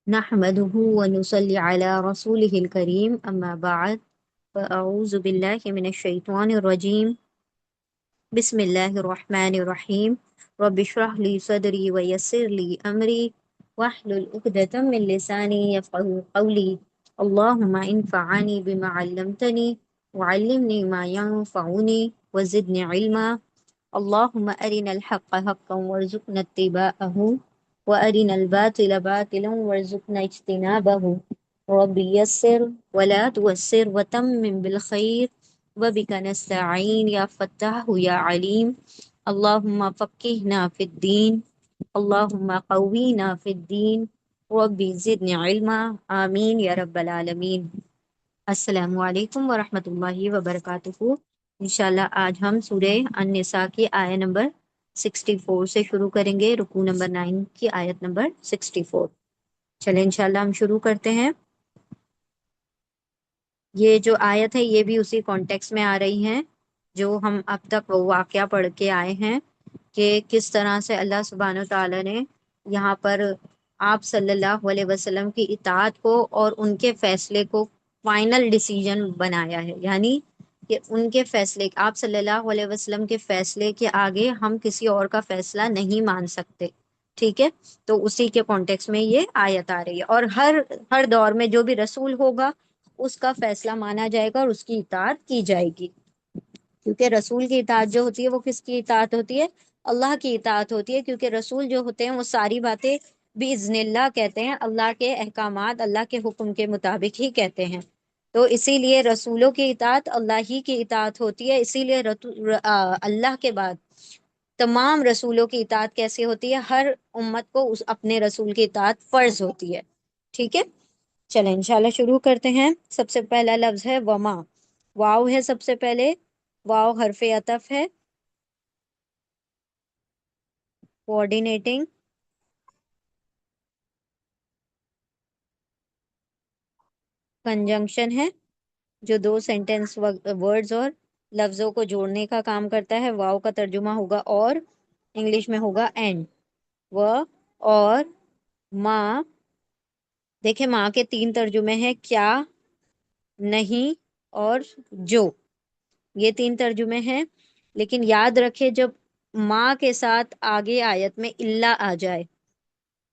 نحمده ونصلي على رسوله الكريم أما بعد فأعوذ بالله من الشيطان الرجيم بسم الله الرحمن الرحيم رب اشرح لي صدري ويسر لي أمري واحلل عقدة من لساني يفقهوا قولي اللهم انفعني بما علمتني وعلمني ما ينفعني وزدني علما اللهم أرنا الحق حقا وارزقنا اتباعه وأرنا الباطل باطلا وارزقنا اجتنابه رب يسر ولا توسر وتمم بالخير وبك نستعين يا فتاح يا عليم اللهم فقهنا في الدين اللهم قوينا في الدين ربي زدني علما آمين يا رب العالمين السلام علیکم ورحمۃ اللہ وبرکاتہ۔ انشاءاللہ آج ہم سورہ النساء کی آیت نمبر 64 سے شروع کریں گے، رکوع نمبر 9 کی آیت نمبر 64۔ چلیں انشاءاللہ ہم شروع کرتے ہیں۔ یہ جو آیت ہے یہ بھی اسی کانٹیکس میں آ رہی ہیں جو ہم اب تک وہ واقعہ پڑھ کے آئے ہیں کہ کس طرح سے اللہ سبحانہ وتعالیٰ نے یہاں پر آپ صلی اللہ علیہ وسلم کی اطاعت کو اور ان کے فیصلے کو فائنل ڈیسیجن بنایا ہے، یعنی کہ ان کے فیصلے، آپ صلی اللہ علیہ وسلم کے فیصلے کے آگے ہم کسی اور کا فیصلہ نہیں مان سکتے، ٹھیک ہے؟ تو اسی کے کانٹیکس میں یہ آیت آ رہی ہے، اور ہر دور میں جو بھی رسول ہوگا اس کا فیصلہ مانا جائے گا اور اس کی اطاعت کی جائے گی، کیونکہ رسول کی اطاعت جو ہوتی ہے وہ کس کی اطاعت ہوتی ہے؟ اللہ کی اطاعت ہوتی ہے، کیونکہ رسول جو ہوتے ہیں وہ ساری باتیں باذن اللہ کہتے ہیں، اللہ کے احکامات اللہ کے حکم کے مطابق ہی کہتے ہیں، تو اسی لیے رسولوں کی اطاعت اللہ ہی کی اطاعت ہوتی ہے، اسی لیے اللہ کے بعد تمام رسولوں کی اطاعت کیسے ہوتی ہے؟ ہر امت کو اس اپنے رسول کی اطاعت فرض ہوتی ہے، ٹھیک ہے؟ چلیں انشاءاللہ شروع کرتے ہیں۔ سب سے پہلا لفظ ہے وما، واو ہے سب سے پہلے، واو حرف عطف ہے، کوآرڈینیٹنگ، کنجنکشن ہے جو دو سینٹینس ورڈز اور لفظوں کو جوڑنے کا کام کرتا ہے۔ واو کا ترجمہ ہوگا اور، انگلش میں ہوگا اینڈ، و اور ماں۔ دیکھیں ماں کے تین ترجمے ہیں، کیا، نہیں اور جو، یہ تین ترجمے ہیں، لیکن یاد رکھے جب ماں کے ساتھ آگے آیت میں الا آ جائے،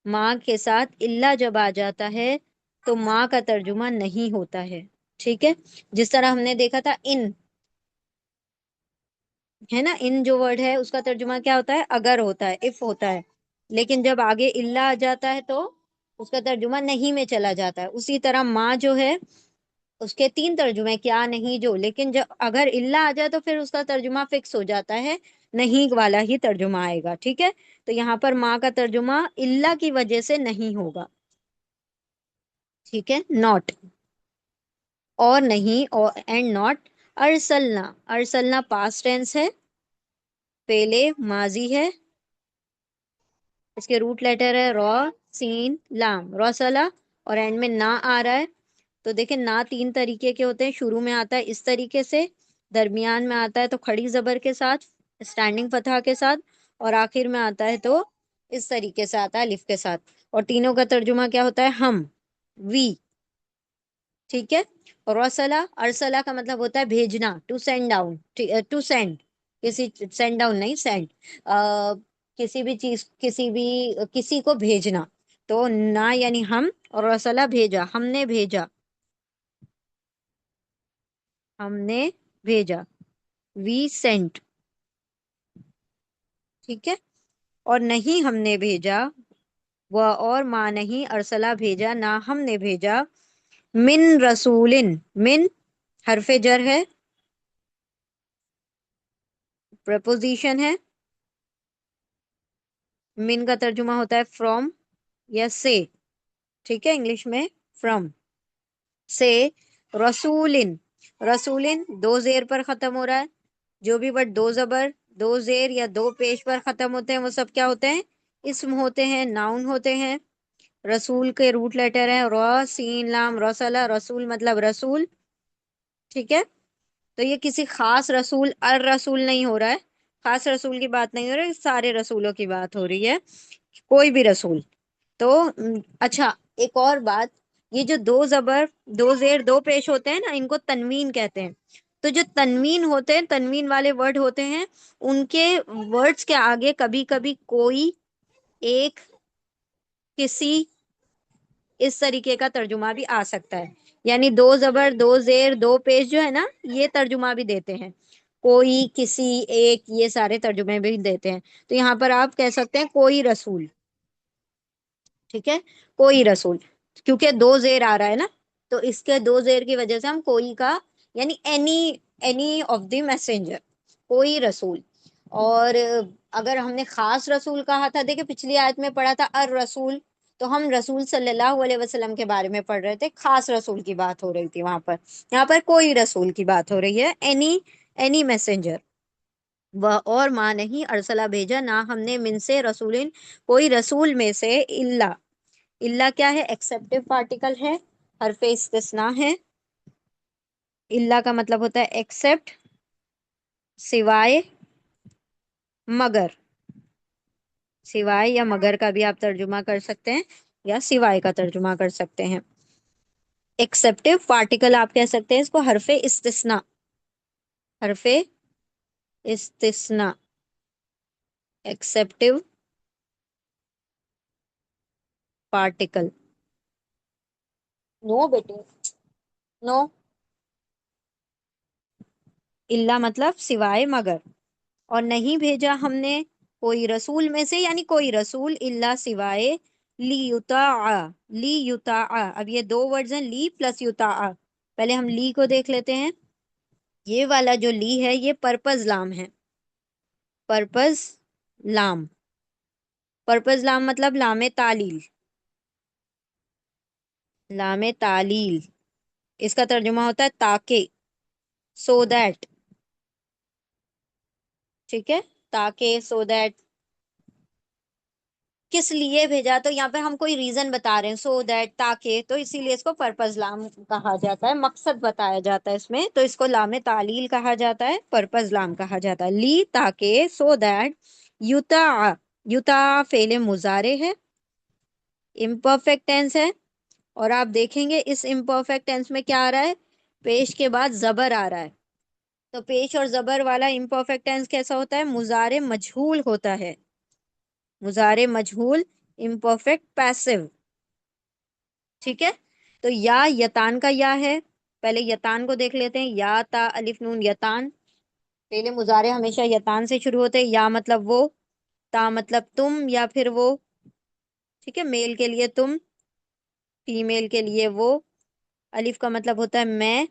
ماں کے ساتھ الا جب آ جاتا ہے تو ماں کا ترجمہ نہیں ہوتا ہے، ٹھیک ہے؟ جس طرح ہم نے دیکھا تھا ان، ہے نا، ان جو ورڈ ہے اس کا ترجمہ کیا ہوتا ہے؟ اگر ہوتا ہے، اف ہوتا ہے، لیکن جب آگے الا آ جاتا ہے تو اس کا ترجمہ نہیں میں چلا جاتا ہے۔ اسی طرح ماں جو ہے اس کے تین ترجمے، کیا، نہیں، جو، لیکن جب اگر الا آ جائے تو پھر اس کا ترجمہ فکس ہو جاتا ہے، نہیں والا ہی ترجمہ آئے گا، ٹھیک ہے؟ تو یہاں پر ماں کا ترجمہ الا کی وجہ سے نہیں ہوگا، ٹھیک ہے؟ ناٹ، اور نہیں، اور اینڈ ناٹ۔ ارسلنا، ارسلنا پاسٹ ٹینس ہے، پہلے ماضی ہے، اس کے روٹ لیٹر ہے رو، سین، لام، روسلا، اور اینڈ میں نا آ رہا ہے۔ تو دیکھیں نا تین طریقے کے ہوتے ہیں، شروع میں آتا ہے اس طریقے سے، درمیان میں آتا ہے تو کھڑی زبر کے ساتھ، اسٹینڈنگ فتحہ کے ساتھ، اور آخر میں آتا ہے تو اس طریقے سے آتا ہے الف کے ساتھ، اور تینوں کا ترجمہ کیا ہوتا ہے؟ ہم، وی، ٹھیک ہے؟ اور رسلا، ارسلا کا مطلب ہوتا ہے بھیجنا، to send down, to send, کسی، سینڈ ڈاؤن نہیں، سینڈ، کسی بھی چیز، کسی بھی، کسی کو بھیجنا، تو نہ یعنی ہم، اور رسلا بھیجا، ہم نے بھیجا، ہم نے بھیجا، وی سینٹ، ٹھیک ہے؟ اور نہیں ہم نے بھیجا، وہ اور ماں نہیں ارسلہ بھیجا، نہ ہم نے بھیجا، من رسول، من حرف جر ہے، پریپوزیشن ہے، من کا ترجمہ ہوتا ہے فرام یا سے، ٹھیک ہے؟ انگلش میں فرام، سے، رسول، رسول دو زیر پر ختم ہو رہا ہے، جو بھی ورڈ دو زبر، دو زیر یا دو پیش پر ختم ہوتے ہیں وہ سب کیا ہوتے ہیں؟ اسم ہوتے ہیں، ناؤن ہوتے ہیں۔ رسول کے روٹ لیٹر ہیں رو، سین، لام، رسلا، رسول مطلب رسول، ٹھیک ہے؟ تو یہ کسی خاص رسول، الرسول نہیں ہو رہا ہے، خاص رسول کی بات نہیں ہو رہی، سارے رسولوں کی بات ہو رہی ہے، کوئی بھی رسول۔ تو اچھا، ایک اور بات، یہ جو دو زبر دو زیر دو پیش ہوتے ہیں نا، ان کو تنوین کہتے ہیں. تو جو تنوین ہوتے ہیں، تنوین والے ورڈ ہوتے ہیں، ان کے ورڈز کے آگے کبھی کبھی کوئی، ایک، کسی، اس طریقے کا ترجمہ بھی آ سکتا ہے. یعنی دو زبر دو زیر دو پیش جو ہے نا، یہ ترجمہ بھی دیتے ہیں. کوئی، کسی، ایک، یہ سارے ترجمے بھی دیتے ہیں. تو یہاں پر آپ کہہ سکتے ہیں کوئی رسول. ٹھیک ہے، کوئی رسول، کیونکہ دو زیر آ رہا ہے نا، تو اس کے دو زیر کی وجہ سے ہم کوئی کا، یعنی اینی آف دی میسنجر، کوئی رسول. اور اگر ہم نے خاص رسول کہا تھا، دیکھیں پچھلی آیت میں پڑھا تھا الرسول، تو ہم رسول صلی اللہ علیہ وسلم کے بارے میں پڑھ رہے تھے، خاص رسول کی بات ہو رہی تھی وہاں پر. یہاں پر کوئی رسول کی بات ہو رہی ہے، اینی میسنجر. وہ اور ماں نہیں ارسلہ بھیجا نہ ہم نے من سے رسول، کوئی رسول میں سے، اللہ کیا ہے؟ ایکسپٹیو پارٹیکل ہے، حرف استثناء ہے. اللہ کا مطلب ہوتا ہے ایکسپٹ، سوائے، مگر. سوائے یا مگر کا بھی آپ ترجمہ کر سکتے ہیں، یا سوائے کا ترجمہ کر سکتے ہیں. ایکسپٹیو پارٹیکل آپ کہہ سکتے ہیں اس کو حرف استثناء، حرف استثناء، ایکسپٹیو پارٹیکل. نو بیٹے، نو. اللہ مطلب سوائے، مگر. اور نہیں بھیجا ہم نے کوئی رسول میں سے، یعنی کوئی رسول، اللہ سوائے، لی یطاع، لی یطاع. اب یہ دو ورڈز ہیں، لی پلس یطاع. پہلے ہم لی کو دیکھ لیتے ہیں. یہ والا جو لی ہے یہ پرپز لام ہے. پرپز لام، پرپز لام مطلب لام تعلیل. لام تعلیل، اس کا ترجمہ ہوتا ہے تاکہ، سو دیٹ. ٹھیک ہے، تاکہ، سو دیٹ. کس لیے بھیجا؟ تو یہاں پہ ہم کوئی ریزن بتا رہے ہیں، سو دیٹ، تاکہ، تو اسی لیے اس کو پرپز لام کہا جاتا ہے، مقصد بتایا جاتا ہے اس میں، تو اس کو لام تعلیل کہا جاتا ہے، پرپز لام کہا جاتا ہے. لی تاکہ، سو دیٹ. یوتا، یوتا فعل مضارع ہے، امپرفیکٹ ٹینس ہے. اور آپ دیکھیں گے اس امپرفیکٹ ٹینس میں کیا آ رہا ہے؟ پیش کے بعد زبر آ رہا ہے. تو پیش اور زبر والا امپرفیکٹ ٹینس کیسا ہوتا ہے؟ مضارع مجہول ہوتا ہے. مضارع مجہول، امپرفیکٹ پیسو. ٹھیک ہے، تو یا یتان کا یا ہے. پہلے یتان کو دیکھ لیتے ہیں، یا تا الف نون یتان. پہلے مضارع ہمیشہ یتان سے شروع ہوتے ہیں. یا مطلب وہ، تا مطلب تم یا پھر وہ. ٹھیک ہے، میل کے لیے تم، فیمیل کے لیے وہ. الف کا مطلب ہوتا ہے میں،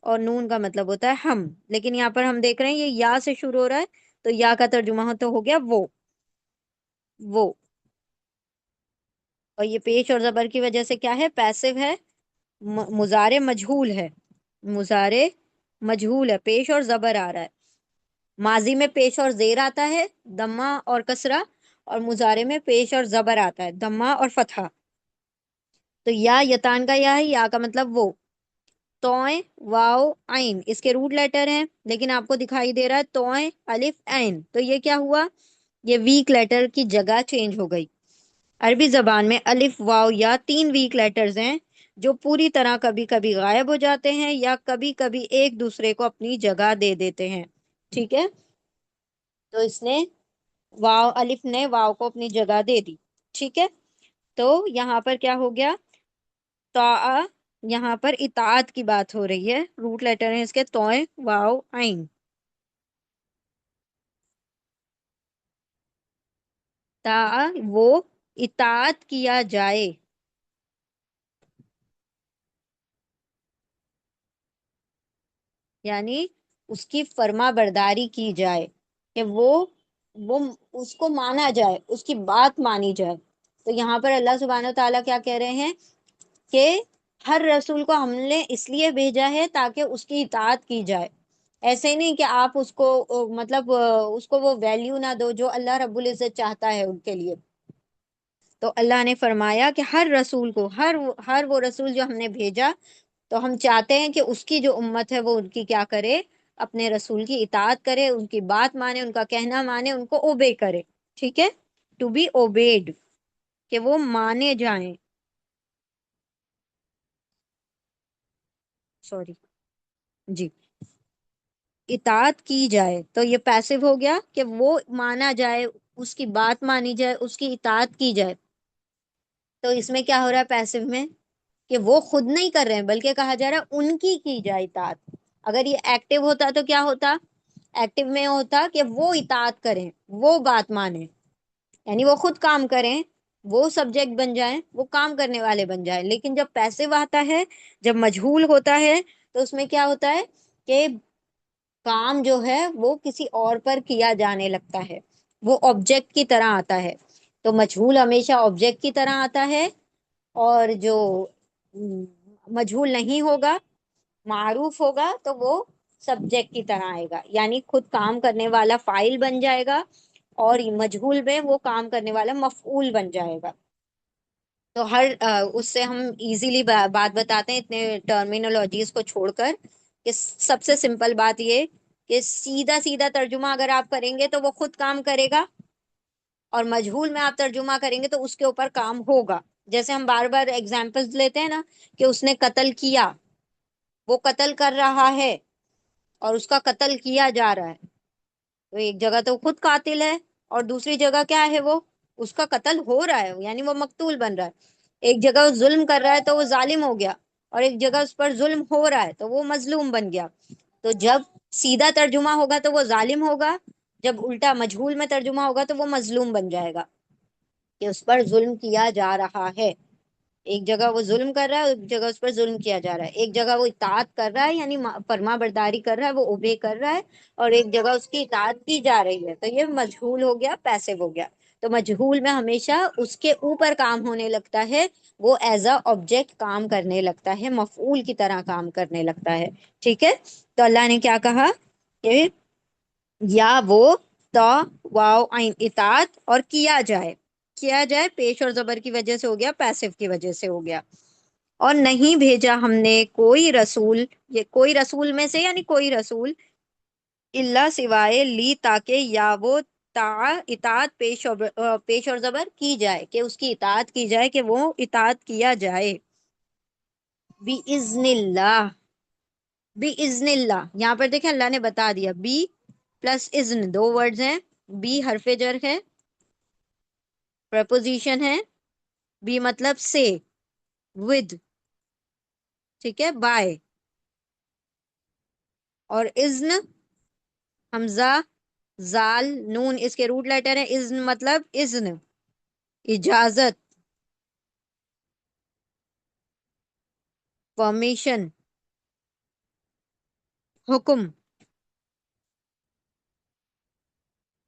اور نون کا مطلب ہوتا ہے ہم. لیکن یہاں پر ہم دیکھ رہے ہیں یہ یا سے شروع ہو رہا ہے، تو یا کا ترجمہ ہو گیا وہ. اور یہ پیش اور زبر کی وجہ سے کیا ہے؟ پیسو ہے، مضارع مجہول ہے. مضارع مجہول ہے، پیش اور زبر آ رہا ہے. ماضی میں پیش اور زیر آتا ہے، دمہ اور کسرہ. اور مضارع میں پیش اور زبر آتا ہے، دمہ اور فتحہ. تو یا یتان کا یا ہے، یا کا مطلب وہ. توئیں، واو، عین اس کے روٹ لیٹر ہیں، لیکن آپ کو دکھائی دے رہا ہے توئیں الف عین، تو یہ کیا ہوا؟ یہ ویک لیٹر کی جگہ چینج ہو گئی. عربی زبان میں الف، واو، یا تین ویک لیٹرز ہیں جو پوری طرح کبھی کبھی غائب ہو جاتے ہیں، یا کبھی کبھی ایک دوسرے کو اپنی جگہ دے دیتے ہیں. ٹھیک ہے، تو اس نے واو، الف نے واو کو اپنی جگہ دے دی. ٹھیک ہے، تو یہاں پر کیا ہو گیا؟ طاع، یہاں پر اطاعت کی بات ہو رہی ہے. روٹ لیٹر ہیں اس کے توئیں، واو، عین. طاع، وہ اطاعت کیا جائے. یعنی اس کی فرما برداری کی جائے، کہ وہ اس کو مانا جائے، اس کی بات مانی جائے. تو یہاں پر اللہ سبحانہ و تعالیٰ کیا کہہ رہے ہیں؟ کہ ہر رسول کو ہم نے اس لیے بھیجا ہے تاکہ اس کی اطاعت کی جائے. ایسے ہی نہیں کہ آپ اس کو مطلب اس کو وہ ویلیو نہ دو جو اللہ رب العزت چاہتا ہے ان کے لیے. تو اللہ نے فرمایا کہ ہر رسول کو، ہر وہ رسول جو ہم نے بھیجا، تو ہم چاہتے ہیں کہ اس کی جو امت ہے وہ ان کی کیا کرے؟ اپنے رسول کی اطاعت کرے، ان کی بات مانے، ان کا کہنا مانے، ان کو اوبے کرے. ٹھیک ہے، ٹو بی اوبیڈ، کہ وہ مانے جائیں. سوری جی، اطاعت کی جائے تو یہ پیسو ہو گیا کہ وہ مانا جائے، اس کی بات مانی جائے، اس کی اطاعت کی جائے. تو اس میں کیا ہو رہا ہے پیسو میں، کہ وہ خود نہیں کر رہے ہیں بلکہ کہا جا رہا ہے ان کی جائے اطاعت. اگر یہ ایکٹیو ہوتا تو کیا ہوتا، ایکٹیو میں ہوتا کہ وہ اطاعت کریں، وہ بات مانیں، یعنی وہ خود کام کریں، وہ سبجیکٹ بن جائیں، وہ کام کرنے والے بن جائیں. لیکن جب پیسو آتا ہے، جب مجہول ہوتا ہے، تو اس میں کیا ہوتا ہے کہ کام جو ہے وہ کسی اور پر کیا جانے لگتا ہے، وہ آبجیکٹ کی طرح آتا ہے. تو مجہول ہمیشہ آبجیکٹ کی طرح آتا ہے، اور جو مجہول نہیں ہوگا، معروف ہوگا، تو وہ سبجیکٹ کی طرح آئے گا، یعنی خود کام کرنے والا فاعل بن جائے گا، اور مجہول میں وہ کام کرنے والا مفعول بن جائے گا. تو ہر اس سے ہم ایزیلی بات بتاتے ہیں اتنے ٹرمینالوجیز کو چھوڑ کر، کہ سب سے سمپل بات یہ کہ سیدھا سیدھا ترجمہ اگر آپ کریں گے تو وہ خود کام کرے گا، اور مجہول میں آپ ترجمہ کریں گے تو اس کے اوپر کام ہوگا. جیسے ہم بار بار ایگزامپلز لیتے ہیں نا، کہ اس نے قتل کیا، وہ قتل کر رہا ہے اور اس کا قتل کیا جا رہا ہے. تو ایک جگہ تو خود قاتل ہے، اور دوسری جگہ کیا ہے، وہ اس کا قتل ہو رہا ہے، یعنی وہ مقتول بن رہا ہے. ایک جگہ وہ ظلم کر رہا ہے تو وہ ظالم ہو گیا، اور ایک جگہ اس پر ظلم ہو رہا ہے تو وہ مظلوم بن گیا. تو جب سیدھا ترجمہ ہوگا تو وہ ظالم ہوگا، جب الٹا مجہول میں ترجمہ ہوگا تو وہ مظلوم بن جائے گا، کہ اس پر ظلم کیا جا رہا ہے. ایک جگہ وہ ظلم کر رہا ہے، ایک جگہ اس پر ظلم کیا جا رہا ہے. ایک جگہ وہ اطاعت کر رہا ہے، یعنی فرما برداری کر رہا ہے، وہ اوبے کر رہا ہے، اور ایک جگہ اس کی اطاعت کی جا رہی ہے. تو یہ مجہول ہو گیا، پیسو ہو گیا. تو مجہول میں ہمیشہ اس کے اوپر کام ہونے لگتا ہے، وہ ایز اے آبجیکٹ کام کرنے لگتا ہے، مفعول کی طرح کام کرنے لگتا ہے. ٹھیک ہے. تو اللہ نے کیا کہا کہ یا وہ تا واو عین اطاعت اور کیا جائے، کیا جائے پیش اور زبر کی وجہ سے ہو گیا، پیسو کی وجہ سے ہو گیا. اور نہیں بھیجا ہم نے کوئی رسول، یہ کوئی رسول میں سے یعنی کوئی رسول، اللہ سوائے لی تاکہ یا وہ تا اطاعت پیش اور زبر کی جائے، کہ اس کی اطاعت کی جائے، کہ وہ اطاعت کیا جائے. بِإِذْنِ اللہ، بِإِذْنِ اللہ، یہاں پر دیکھیں اللہ نے بتا دیا، بی پلس اذن دو ورڈز ہیں. بی حرف جر ہے، پریپوزیشن ہے. بی مطلب سے، ود، ٹھیک ہے، بائے. اور اذن حمزہ زال نون اس کے روٹ لیٹر ہے. اذن مطلب اذن، اجازت، پرمیشن، حکم.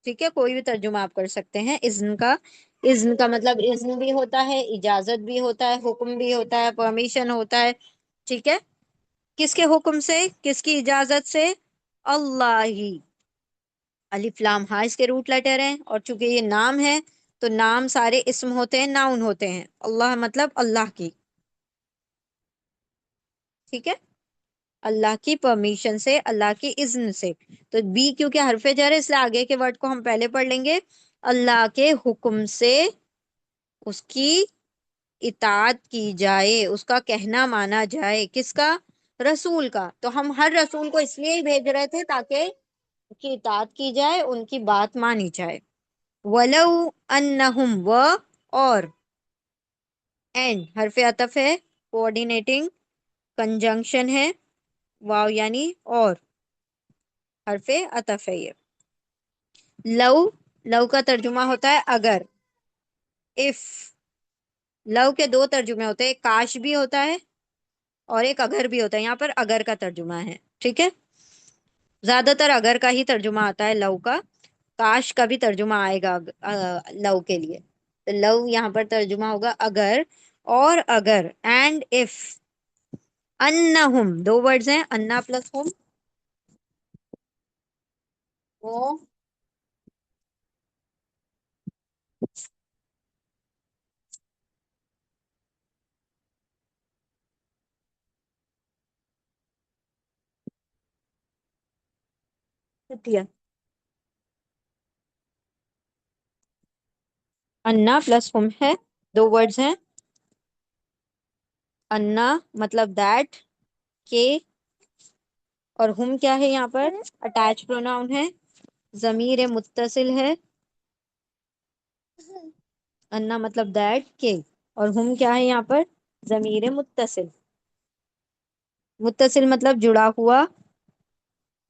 ٹھیک ہے، کوئی بھی ترجمہ آپ کر سکتے ہیں اذن کا. اذن کا مطلب اذن بھی ہوتا ہے، اجازت بھی ہوتا ہے، حکم بھی ہوتا ہے، پرمیشن ہوتا ہے. ٹھیک ہے. کس کے حکم سے، کس کی اجازت سے؟ اللہ ہی. الف لام ہاں اس کے روٹ لیٹر ہیں، اور چونکہ یہ نام ہے تو نام سارے اسم ہوتے ہیں، ناؤن ہوتے ہیں. اللہ مطلب اللہ کی. ٹھیک ہے، اللہ کی پرمیشن سے، اللہ کی اذن سے. تو بی کیونکہ حرف جر ہے اس لیے آگے کے ورڈ کو ہم پہلے پڑھ لیں گے. اللہ کے حکم سے اس کی اطاعت کی جائے، اس کا کہنا مانا جائے. کس کا؟ رسول کا. تو ہم ہر رسول کو اس لیے ہی بھیج رہے تھے تاکہ ان کی اطاعت کی جائے، ان کی بات مانی جائے. وَلَوْ أَنَّهُمْ اور اینڈ حرف عطف ہے، کوآرڈینیٹنگ کنجنکشن ہے، واو یعنی اور حرف عطف ہے. یہ لو، لو کا ترجمہ ہوتا ہے اگر. اف، لو کے دو ترجمے ہوتے ہیں، ایک کاش بھی ہوتا ہے اور ایک اگر بھی ہوتا ہے. یہاں پر اگر کا ترجمہ ہے. ٹھیک ہے، زیادہ تر اگر کا ہی ترجمہ آتا ہے لو کا. کاش کا بھی ترجمہ آئے گا لو کے لیے. تو لو یہاں پر ترجمہ ہوگا اگر. اور اگر، اینڈ اف، انہم دو ورڈز ہیں، انا پلس ہم، وہ شکریہ. انا پلس ہم ہے، دو ورڈز ہیں. انا مطلب دیٹ، کہ اور ہم کیا ہے یہاں پر؟ اٹیچ پروناؤن ہے، ضمیر متصل ہے، انا مطلب دیٹ کے، اور ہم کیا ہے یہاں پر؟ ضمیر متصل، متصل مطلب جڑا ہوا،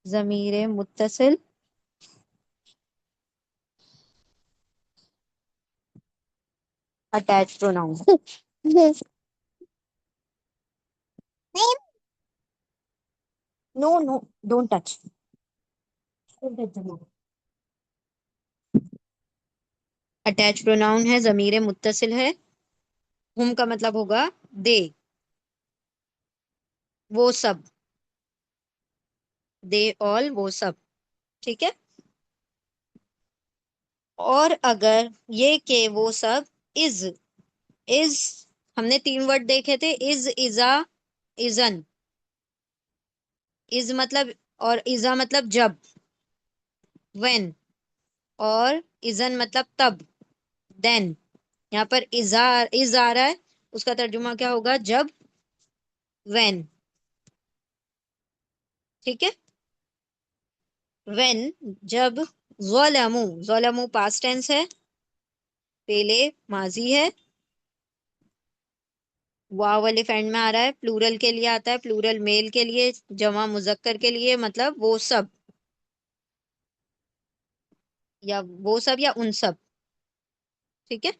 ضمیر متصل attach pronoun. No no, don't touch. Attach pronoun ہے، ضمیر متصل ہے، ہم کا مطلب ہوگا دے، وہ سب، دے آل، وہ سب. ٹھیک ہے. اور اگر یہ کہ وہ سب از ہم نے 3 ورڈ دیکھے تھے، از، ازا، ازن. از مطلب، اور ازا مطلب جب، وین، اور ازن مطلب تب، دین. یہاں پر از آ رہا ہے، اس کا ترجمہ کیا ہوگا؟ جب، وین. ٹھیک ہے. وین، جب، ظلمو پاسٹ ٹینس ہے، پہلے ماضی ہے، واو والے فینڈ میں آ رہا ہے، پلورل کے لیے آتا ہے، پلورل میل کے لیے، جمع مذکر کے لیے، مطلب وہ سب، یا وہ سب یا ان سب. ٹھیک ہے.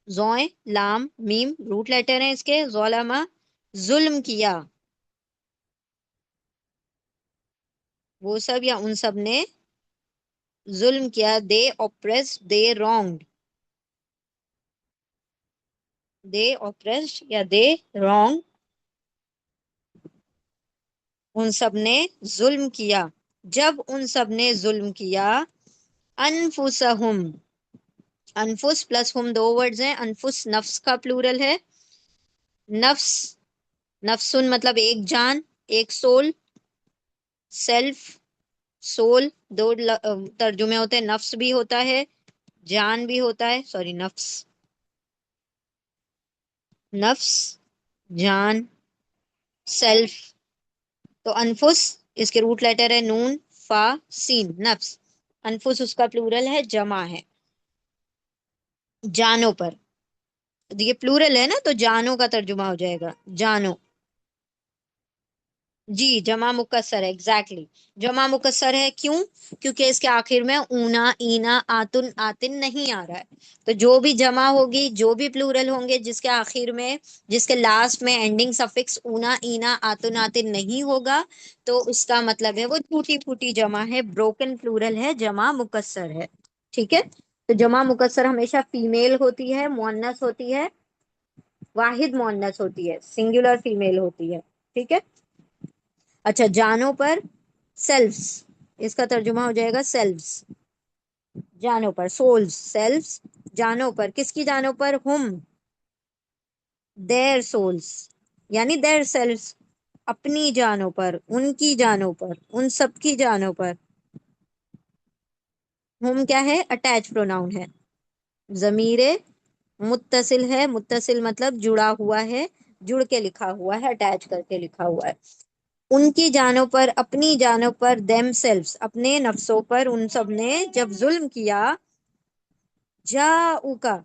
زوئیں، لام، میم روٹ لیٹر ہیں اس کے. ظلمہ، ظلم کیا، وہ سب یا ان سب نے ظلم کیا. دے oppressed، دے wronged، دے oppressed یا دے wrong، ان سب نے ظلم کیا. جب ان سب نے ظلم کیا، انفسہم، انفس پلس ہم 2 ورڈز ہیں. انفس نفس کا پلورل ہے. نفس، نفسن مطلب ایک جان، ایک سول. سیلف، سول، 2 ترجمے ہوتے ہیں، نفس بھی ہوتا ہے، جان بھی ہوتا ہے. سوری، نفس، نفس، جان، سیلف. تو انفس اس کے روٹ لیٹر ہے نون، فا، سین، نفس. انفس اس کا پلورل ہے، جمع ہے. جانوں پر، یہ پلورل ہے نا تو جانوں کا ترجمہ ہو جائے گا، جانو. جی، جمع مکسر ہے، ایگزیکٹلی. جمع مکسر ہے کیوں؟ کیونکہ اس کے آخر میں اونا، اینا، آتن، آتن نہیں آ رہا ہے. تو جو بھی جمع ہوگی، جو بھی پلورل ہوں گے جس کے آخر میں، جس کے لاسٹ میں اینڈنگ سفکس اونا، اینا، آتن، آتن نہیں ہوگا، تو اس کا مطلب ہے وہ ٹوٹی پھوٹی جمع ہے، بروکن پلورل ہے، جمع مکسر ہے. ٹھیک ہے. تو جمع مکسر ہمیشہ فیمیل ہوتی ہے، مؤنث ہوتی ہے، واحد مؤنث ہوتی ہے، سنگولر فیمیل ہوتی ہے. ٹھیک ہے. اچھا، جانوں پر سیلفس، اس کا ترجمہ ہو جائے گا سیلفس. جانوں پر سولز، سیلفس. جانوں پر، کس کی جانوں پر؟ ہم، دیر سولز، یعنی دیر سیلفس، اپنی جانوں پر، ان کی جانوں پر، ان سب کی جانوں پر. ہم کیا ہے؟ اٹیچ پروناؤن ہے، ضمیر متصل ہے. متصل مطلب جڑا ہوا ہے، جڑ کے لکھا ہوا ہے، اٹیچ کر کے لکھا ہوا ہے. ان کی جانوں پر، اپنی جانوں پر، دیم سیلفس، اپنے نفسوں پر، ان سب نے جب ظلم کیا. جاؤ کا،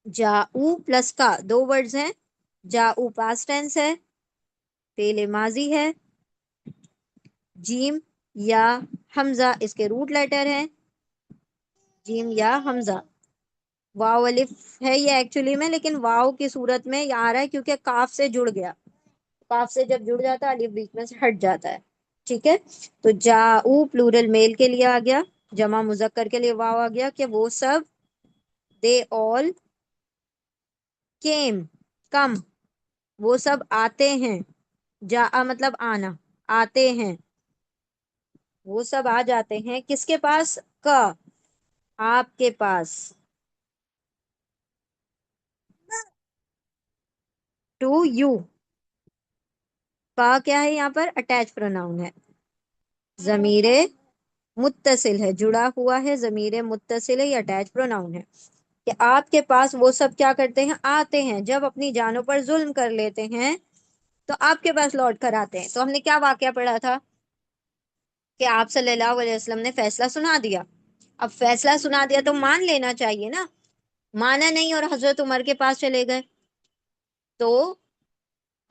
جاؤ پلس کا 2 ورڈز ہیں. جاؤ پاسٹ ٹینس ہے، پہلے ماضی ہے. جیم یا حمزہ اس کے روٹ لیٹر ہیں، جیم یا حمزہ. واو الف ہے یہ ایکچولی میں، لیکن واو کی صورت میں یہ آ رہا ہے کیونکہ کاف سے جڑ گیا. کاف سے جب جڑ جاتا ہے الف بیچ میں سے ہٹ جاتا ہے. ٹھیک ہے. تو جاؤ پلورل میل کے لیے آ گیا، جمع مذکر کے لیے واو آ گیا کہ وہ سب. دے آل کیم، کم، وہ سب آتے ہیں. جا مطلب آنا، آتے ہیں، وہ سب آ جاتے ہیں. کس کے پاس؟ کا، آپ کے پاس. ٹو یو، کا کیا ہے یہاں پر؟ اٹیچ پروناؤن ہے، ضمیر متصل ہے، جڑا ہوا ہے، ضمیر متصل ہے، یہ اٹیچ پروناؤن ہے. کہ آپ کے پاس وہ سب کیا کرتے ہیں؟ آتے ہیں، جب اپنی جانوں پر ظلم کر لیتے ہیں. تو آپ کے پاس لوٹ کر آتے ہیں. تو ہم نے کیا واقعہ پڑھا تھا کہ آپ صلی اللہ علیہ وسلم نے فیصلہ سنا دیا. اب فیصلہ سنا دیا تو مان لینا چاہیے نا. مانا نہیں اور حضرت عمر کے پاس چلے گئے تو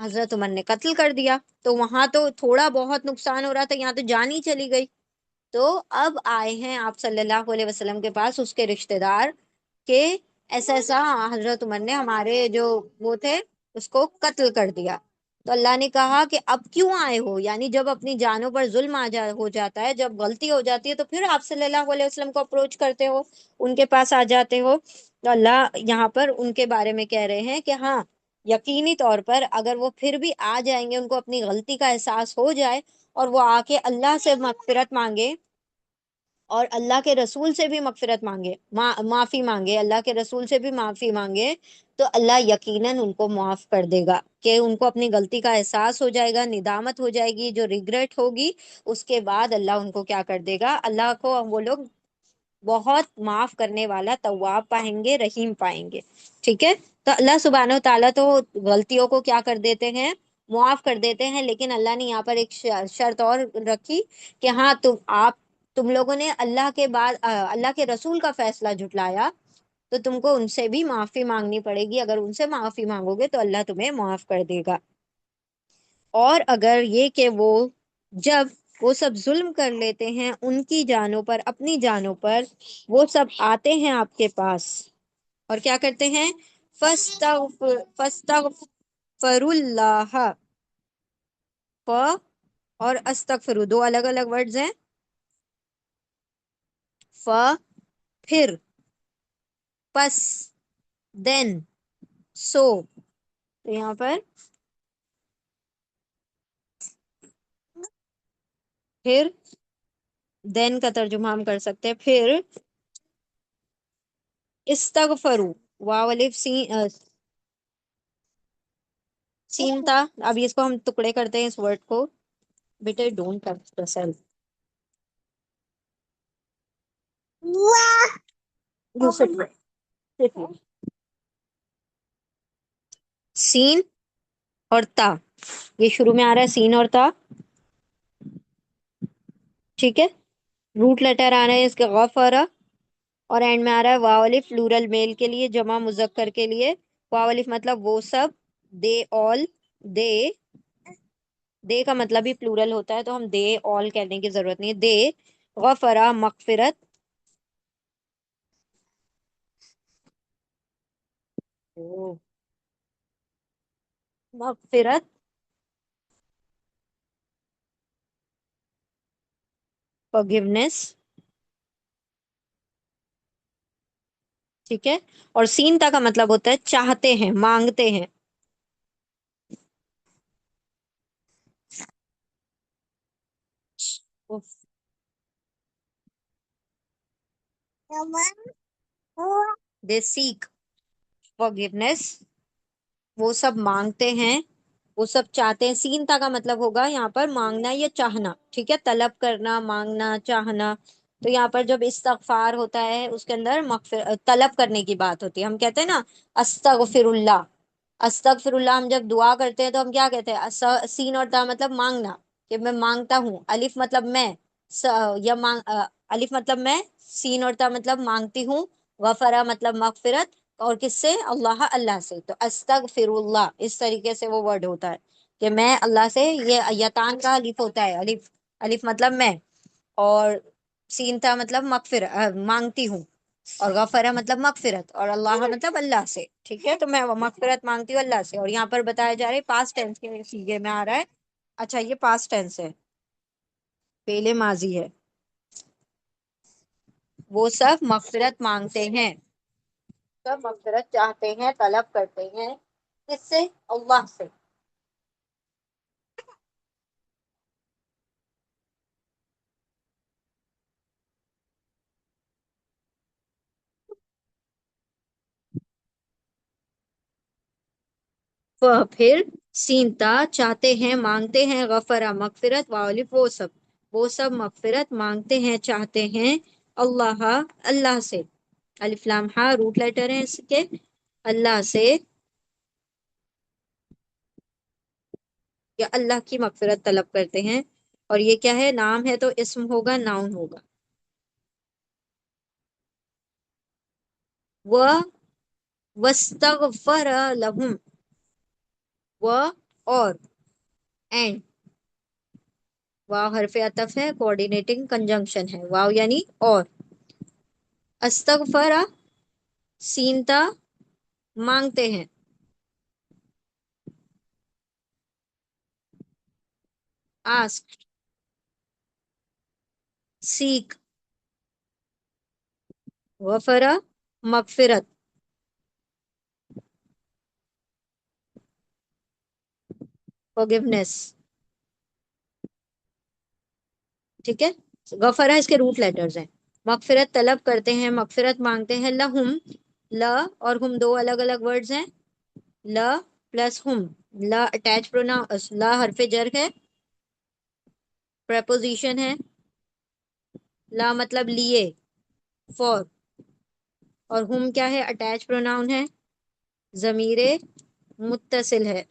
حضرت عمر نے قتل کر دیا. تو وہاں تو تھوڑا بہت نقصان ہو رہا تھا, یہاں تو جان ہی چلی گئی. تو اب آئے ہیں آپ صلی اللہ علیہ وسلم کے پاس اس کے رشتہ دار کہ ایسا ایسا حضرت عمر نے ہمارے جو وہ تھے اس کو قتل کر دیا. تو اللہ نے کہا کہ اب کیوں آئے ہو, یعنی جب اپنی جانوں پر ظلم ہو جاتا ہے, جب غلطی ہو جاتی ہے, تو پھر آپ صلی اللہ علیہ وسلم کو اپروچ کرتے ہو, ان کے پاس آ جاتے ہو. تو اللہ یہاں پر ان کے بارے میں کہہ رہے ہیں کہ ہاں یقینی طور پر اگر وہ پھر بھی آ جائیں گے, ان کو اپنی غلطی کا احساس ہو جائے اور وہ آ کے اللہ سے مغفرت مانگے اور اللہ کے رسول سے بھی مغفرت مانگے, معافی مانگے, اللہ کے رسول سے بھی معافی مانگے, تو اللہ یقیناً ان کو معاف کر دے گا. کہ ان کو اپنی غلطی کا احساس ہو جائے گا, ندامت ہو جائے گی, جو ریگریٹ ہوگی, اس کے بعد اللہ ان کو کیا کر دے گا, اللہ کو وہ لوگ بہت معاف کرنے والا تواب پائیں گے, رحیم پائیں گے. ٹھیک ہے. تو اللہ سبحانہ و تعالیٰ تو غلطیوں کو کیا کر دیتے ہیں, معاف کر دیتے ہیں. لیکن اللہ نے یہاں پر ایک شرط اور رکھی کہ ہاں تم لوگوں نے اللہ کے بعد اللہ کے رسول کا فیصلہ جھٹلایا تو تم کو ان سے بھی معافی مانگنی پڑے گی. اگر ان سے معافی مانگو گے تو اللہ تمہیں معاف کر دے گا. اور اگر یہ کہ جب وہ سب ظلم کر لیتے ہیں ان کی جانوں پر, اپنی جانوں پر, وہ سب آتے ہیں آپ کے پاس اور کیا کرتے ہیں, فاستغفر اللہ, ف اور استغفر دو الگ الگ ورڈز ہیں. ف پھر, پس, دین, سو. تو یہاں پر پھر دین کا ترجمہ ہم کر سکتے ہیں پھر استغفروا, واو الف سین تھا. اب اس کو ہم ٹکڑے کرتے ہیں اس ورڈ کو. بیٹے ڈونٹ ٹچ دا سیل. سین اور تا, یہ شروع میں آ رہا ہے سین اور تا. ٹھیک ہے. روٹ لیٹر آ رہے ہیں اس کے غفرا, اور اینڈ میں آ رہا ہے واو الف پلورل میل کے لیے, جمع مذکر کے لیے. واو الف مطلب وہ سب, دے آل, دے, دے کا مطلب ہی پلورل ہوتا ہے تو ہم دے آل کہنے کی ضرورت نہیں ہے. دے غفرا مغفرت, مغفرت, forgiveness. ٹھیک ہے. اور سینتا کا مطلب ہوتا ہے چاہتے ہیں, مانگتے ہیں. دے سیک forgiveness, وہ سب مانگتے ہیں, وہ سب چاہتے ہیں. سینتا کا مطلب ہوگا یہاں پر مانگنا یا چاہنا. ٹھیک ہے. طلب کرنا, مانگنا, چاہنا. تو یہاں پر جب استغفار ہوتا ہے اس کے اندر طلب کرنے کی بات ہوتی ہے. ہم کہتے ہیں نا استغفر اللہ, استغفر اللہ. ہم جب دعا کرتے ہیں تو ہم کیا کہتے ہیں, سین اور تا مطلب مانگنا, کہ میں مانگتا ہوں. الف مطلب میں, یا الف مطلب میں, سین اور تا مطلب مانگتی ہوں, غفرا مطلب مغفرت, اور کس سے, اللہ سے. تو استغفر اللہ اس طریقے سے وہ ورڈ ہوتا ہے کہ میں اللہ سے, یہ یتان کا الف ہوتا ہے, الف, الف مطلب میں, اور سین تا مطلب مانگتی ہوں, اور غفرہ مطلب مغفرت, اور اللہ مطلب اللہ سے. ٹھیک ہے. تو میں مغفرت مانگتی ہوں اللہ سے. اور یہاں پر بتایا جا رہا ہے پاسٹ ٹینس کے سیغے میں آ رہا ہے. اچھا یہ پاسٹ ٹینس ہے, پہلے ماضی ہے. وہ سب مغفرت مانگتے ہیں, سب مغفرت چاہتے ہیں, طلب کرتے ہیں. کس سے, اللہ سے. پھر سینتا چاہتے ہیں, مانگتے ہیں, غفرا مغفرت, واولف وہ سب مغفرت مانگتے ہیں, چاہتے ہیں, اللہ اللہ سے. الف لام ہا روٹ لیٹر ہیں اس کے, اللہ سے. یا اللہ کی مغفرت طلب کرتے ہیں. اور یہ کیا ہے؟ نام ہے تو اسم ہوگا، ناؤن ہوگا. وہ وستغفر لہم، وہ اور اینڈ، واو حرف عطف ہے، کوآرڈینیٹنگ کنجنکشن ہے، واو یعنی اور. استغفر سینتا مانگتے ہیں، آسک سیک، غفرا مغفرت، forgiveness. ٹھیک ہے. غفرا اس کے روٹ لیٹرز ہیں. مغفرت طلب کرتے ہیں، مغفرت مانگتے ہیں، لہم، لا اور ہم دو الگ الگ ورڈز ہیں. لا پلس ہم، لا اٹیچ پروناؤن، لا حرف جر ہے، پریپوزیشن ہے. لا مطلب لیے، فور. اور ہم کیا ہے؟ اٹیچ پروناؤن ہے، ضمیر متصل ہے.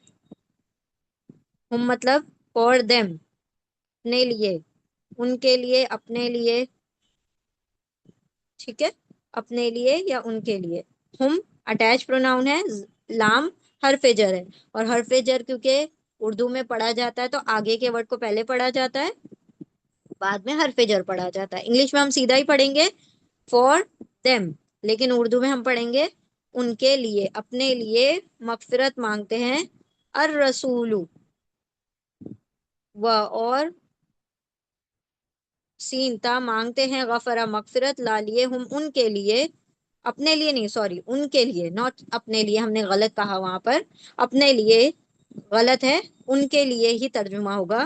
ہم مطلب فور دیم، اپنے لیے، ان کے لیے، اپنے لیے. ٹھیک ہے، اپنے لیے یا ان کے لیے. ہم اٹیچ پروناؤن ہے، لام حرف جر ہے. اور حرف جر کیونکہ اردو میں پڑھا جاتا ہے تو آگے کے ورڈ کو پہلے پڑھا جاتا ہے، بعد میں حرف جر پڑھا جاتا ہے. انگلش میں ہم سیدھا ہی پڑھیں گے فور دیم، لیکن اردو میں ہم پڑھیں گے ان کے لیے، اپنے لیے مغفرت مانگتے ہیں. الرسول، و اور سینتا مانگتے ہیں، غفرا مغفرت، لا لیے ہم ان کے لیے، اپنے لیے نہیں، سوری ان کے لیے، ناٹ اپنے لیے، ہم نے غلط کہا وہاں پر، اپنے لیے غلط ہے، ان کے لیے ہی ترجمہ ہوگا.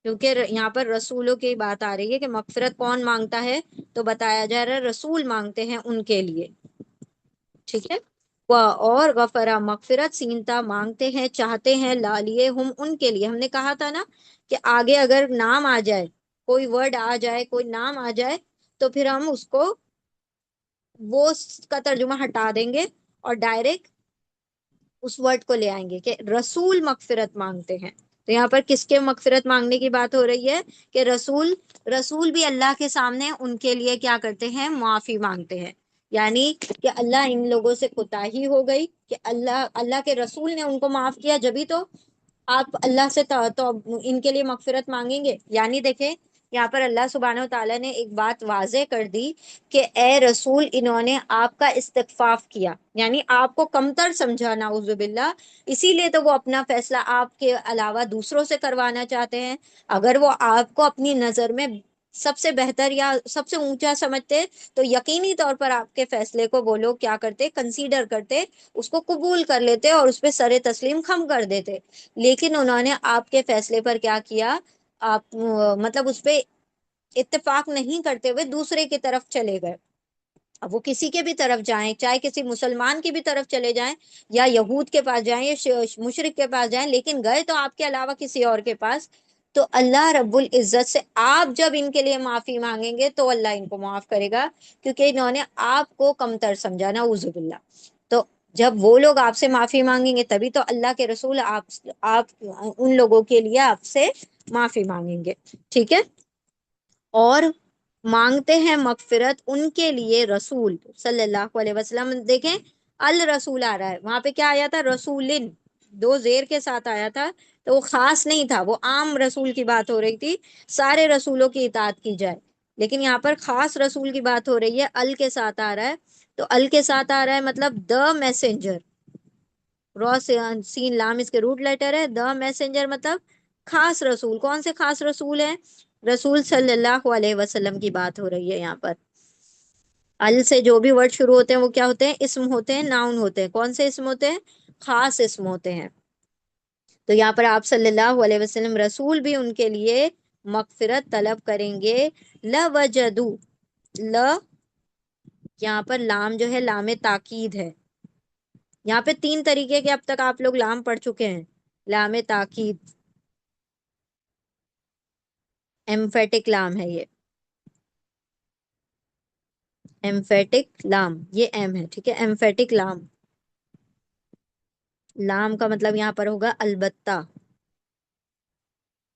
کیونکہ یہاں پر رسولوں کی بات آ رہی ہے کہ مغفرت کون مانگتا ہے، تو بتایا جا رہا ہے رسول مانگتے ہیں ان کے لیے. ٹھیک ہے. اور غفرا مغفرت، سینتا مانگتے ہیں، چاہتے ہیں، لا لیے ہم ان کے لیے. ہم نے کہا تھا نا کہ آگے اگر نام آ جائے، کوئی ورڈ آ جائے، کوئی نام آ جائے، تو پھر ہم اس کو، وہ کا ترجمہ ہٹا دیں گے اور ڈائریکٹ اس ورڈ کو لے آئیں گے کہ رسول مغفرت مانگتے ہیں. تو یہاں پر کس کے مغفرت مانگنے کی بات ہو رہی ہے؟ کہ رسول، رسول بھی اللہ کے سامنے ان کے لیے کیا کرتے ہیں؟ معافی مانگتے ہیں. یعنی کہ اللہ ان لوگوں سے کوتاہی ہو گئی، کہ اللہ کے رسول نے ان کو معاف کیا، جبھی تو آپ اللہ سے تو ان کے لیے مغفرت مانگیں گے. یعنی دیکھیں یہاں پر اللہ سبحانہ و تعالیٰ نے ایک بات واضح کر دی کہ اے رسول، انہوں نے آپ کا استغفاف کیا، یعنی آپ کو کمتر سمجھا، نعوذ باللہ. اسی لیے تو وہ اپنا فیصلہ آپ کے علاوہ دوسروں سے کروانا چاہتے ہیں. اگر وہ آپ کو اپنی نظر میں سب سے بہتر یا سب سے اونچا سمجھتے تو یقینی طور پر آپ کے فیصلے کو وہ لوگ کیا کرتے؟ کنسیڈر کرتے، اس کو قبول کر لیتے اور اس پہ سر تسلیم خم کر دیتے. لیکن انہوں نے آپ کے فیصلے پر کیا کیا؟ آپ مطلب اس پہ اتفاق نہیں کرتے ہوئے دوسرے کی طرف چلے گئے. اب وہ کسی کے بھی طرف جائیں، چاہے کسی مسلمان کی بھی طرف چلے جائیں، یا یہود کے پاس جائیں، یا مشرک کے پاس جائیں، لیکن گئے تو آپ کے علاوہ کسی اور کے پاس. تو اللہ رب العزت سے آپ جب ان کے لیے معافی مانگیں گے تو اللہ ان کو معاف کرے گا، کیونکہ انہوں نے آپ کو کمتر سمجھا، نعوذ باللہ. تو جب وہ لوگ آپ سے معافی مانگیں گے تبھی تو اللہ کے رسول آپ ان لوگوں کے لیے آپ سے معافی مانگیں گے. ٹھیک ہے. اور مانگتے ہیں مغفرت ان کے لیے، رسول صلی اللہ علیہ وسلم. دیکھیں الرسول آ رہا ہے، وہاں پہ کیا آیا تھا؟ رسولن، دو زیر کے ساتھ آیا تھا. تو وہ خاص نہیں تھا، وہ عام رسول کی بات ہو رہی تھی، سارے رسولوں کی اطاعت کی جائے. لیکن یہاں پر خاص رسول کی بات ہو رہی ہے، ال کے ساتھ آ رہا ہے. تو ال کے ساتھ آ رہا ہے مطلب دا میسنجر، را سین لام اس کے روٹ لیٹر ہے. دا میسنجر مطلب خاص رسول. کون سے خاص رسول ہیں؟ رسول صلی اللہ علیہ وسلم کی بات ہو رہی ہے یہاں پر. ال سے جو بھی ورڈ شروع ہوتے ہیں وہ کیا ہوتے ہیں؟ اسم ہوتے ہیں، ناؤن ہوتے ہیں. کون سے اسم ہوتے ہیں؟ خاص اسم ہوتے ہیں. تو یہاں پر آپ صلی اللہ علیہ وسلم رسول بھی ان کے لیے مغفرت طلب کریں گے. لوجدو، ل یہاں پر لام جو ہے لام تاکید ہے. یہاں پہ تین طریقے کے اب تک آپ لوگ لام پڑھ چکے ہیں. لام تاکید، ایمفیٹک لام ہے یہ، ایمفیٹک لام، یہ ایم ہے. ٹھیک ہے، ایمفیٹک لام. لام کا مطلب یہاں پر ہوگا البتہ.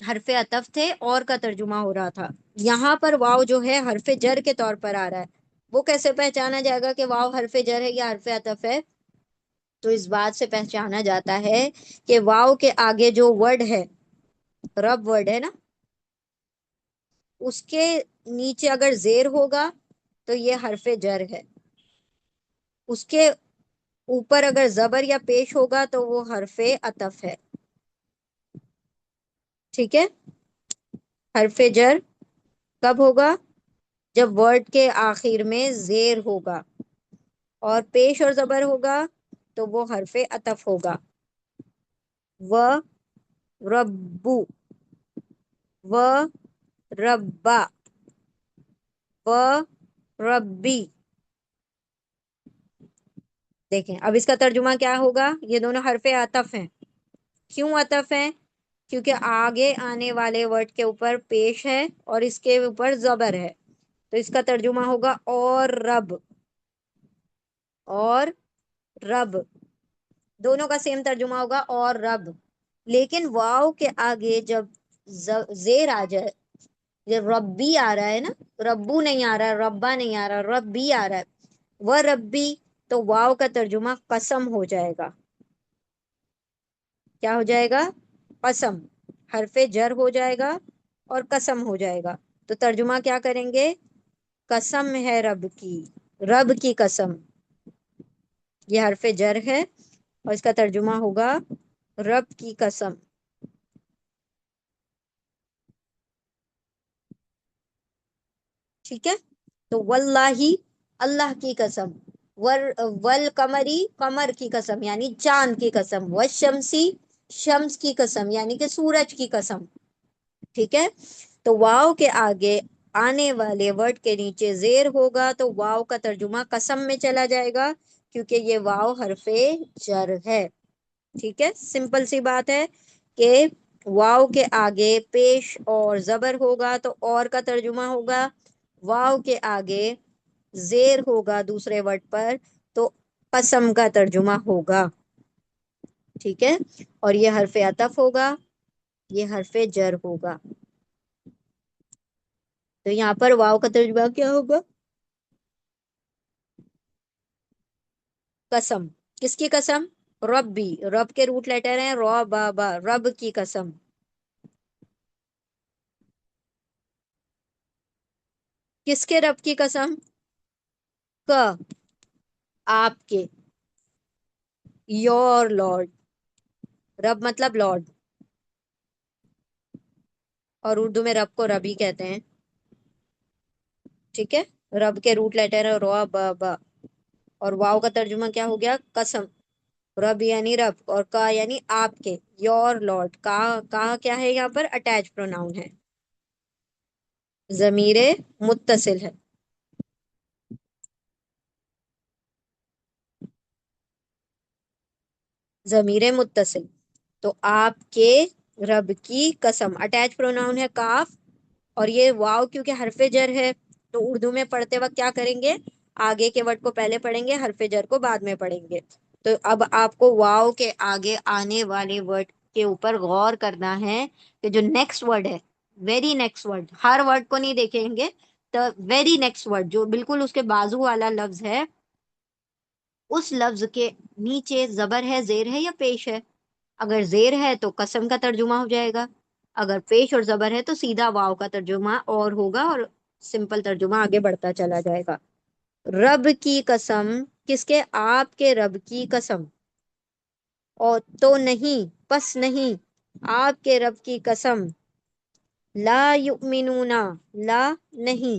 حرف عطف تھے اور کا ترجمہ ہو رہا تھا. یہاں پر واو جو ہے حرف جر کے طور پر آ رہا ہے. وہ کیسے پہچانا جائے گا کہ واو حرف جر ہے یا حرف عطف ہے؟ تو اس بات سے پہچانا جاتا ہے کہ واو کے آگے جو ورڈ ہے، رب ورڈ ہے نا، اس کے نیچے اگر زیر ہوگا تو یہ حرف جر ہے. اس کے اوپر اگر زبر یا پیش ہوگا تو وہ حرف عطف ہے. ٹھیک ہے. حرف جر کب ہوگا؟ جب ورڈ کے آخر میں زیر ہوگا. اور پیش اور زبر ہوگا تو وہ حرف عطف ہوگا. و ربو، و ربا، و ربی. دیکھیں اب اس کا ترجمہ کیا ہوگا. یہ دونوں حرف عطف ہیں. کیوں عطف ہیں؟ کیونکہ آگے آنے والے ورڈ کے اوپر پیش ہے اور اس کے اوپر زبر ہے. تو اس کا ترجمہ ہوگا اور رب، اور رب. دونوں کا سیم ترجمہ ہوگا اور رب. لیکن واو کے آگے جب زیر آ جائے، جب ربی آ رہا ہے نا، ربو نہیں آ رہا، ربا نہیں آ رہا، ربی آ رہا ہے، وہ ربی، تو واو کا ترجمہ قسم ہو جائے گا. کیا ہو جائے گا؟ قسم. حرف جر ہو جائے گا اور قسم ہو جائے گا. تو ترجمہ کیا کریں گے؟ قسم ہے رب کی، رب کی قسم. یہ حرف جر ہے اور اس کا ترجمہ ہوگا رب کی قسم. ٹھیک ہے. تو واللہ، اللہ کی قسم. والقمری، قمر کی قسم یعنی چاند کی قسم. والشمسی، شمس کی قسم یعنی کہ سورج کی قسم. ٹھیک ہے. تو واو کے آگے آنے والے ورڈ کے نیچے زیر ہوگا تو واو کا ترجمہ قسم میں چلا جائے گا، کیونکہ یہ واو حرف جر ہے. ٹھیک ہے. سمپل سی بات ہے کہ واو کے آگے پیش اور زبر ہوگا تو اور کا ترجمہ ہوگا. واو کے آگے زیر ہوگا دوسرے ورڈ پر تو قسم کا ترجمہ ہوگا. ٹھیک ہے. اور یہ حرف عطف ہوگا، یہ حرف جر ہوگا. تو یہاں پر واو کا ترجمہ کیا ہوگا؟ قسم. کس کی قسم؟ ربی. رب کے روٹ لیٹر ہیں رو با با، رب کی قسم. کس کے رب کی قسم؟ کا، آپ کے. Your lord. رب مطلب لارڈ، اور اردو میں رب کو ربی کہتے ہیں. ٹھیک ہے. رب کے روٹ لیٹر ہے رو با با، اور واو کا ترجمہ کیا ہو گیا؟ قسم. رب یعنی رب اور کا یعنی آپ کے. Your lord. کا کیا ہے یہاں پر؟ اٹیچ پروناؤن ہے، ضمیر متصل ہے. ضمیر متصل. تو آپ کے رب کی قسم اٹیچ پروناؤن ہے کاف. اور یہ واو کیونکہ حرف جر ہے تو اردو میں پڑھتے وقت کیا کریں گے؟ آگے کے ورڈ کو پہلے پڑھیں گے، حرف جر کو بعد میں پڑھیں گے. تو اب آپ کو واو کے آگے آنے والے ورڈ کے اوپر غور کرنا ہے کہ جو نیکسٹ ورڈ ہے، ویری نیکسٹ ورڈ، ہر ورڈ کو نہیں دیکھیں گے، تو ویری نیکسٹ ورڈ جو بالکل اس کے بازو والا لفظ ہے، اس لفظ کے نیچے زبر ہے، زیر ہے یا پیش ہے؟ اگر زیر ہے تو قسم کا ترجمہ ہو جائے گا. اگر پیش اور زبر ہے تو سیدھا واو کا ترجمہ اور ہوگا اور سمپل ترجمہ آگے بڑھتا چلا جائے گا. رب کی قسم. کس کے؟ آپ کے رب کی قسم. اور تو نہیں، پس نہیں، آپ کے رب کی قسم. لا یؤمنون، لا نہیں،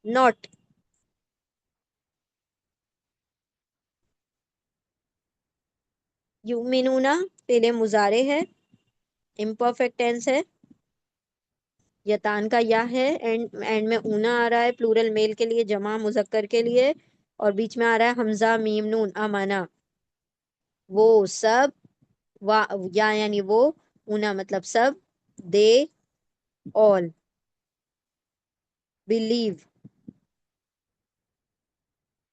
ناٹ. یؤمنون فعل مضارع ہے، امپرفیکٹ ٹینس ہے. یتان کا یا ہے، اینڈ میں اونا آ رہا ہے پلورل میل کے لیے، جمع مذکر کے لیے، اور بیچ میں آ رہا ہے حمزہ میم نون امانا. وہ سب، یا یعنی وہ، اونا مطلب سب، دے all believe،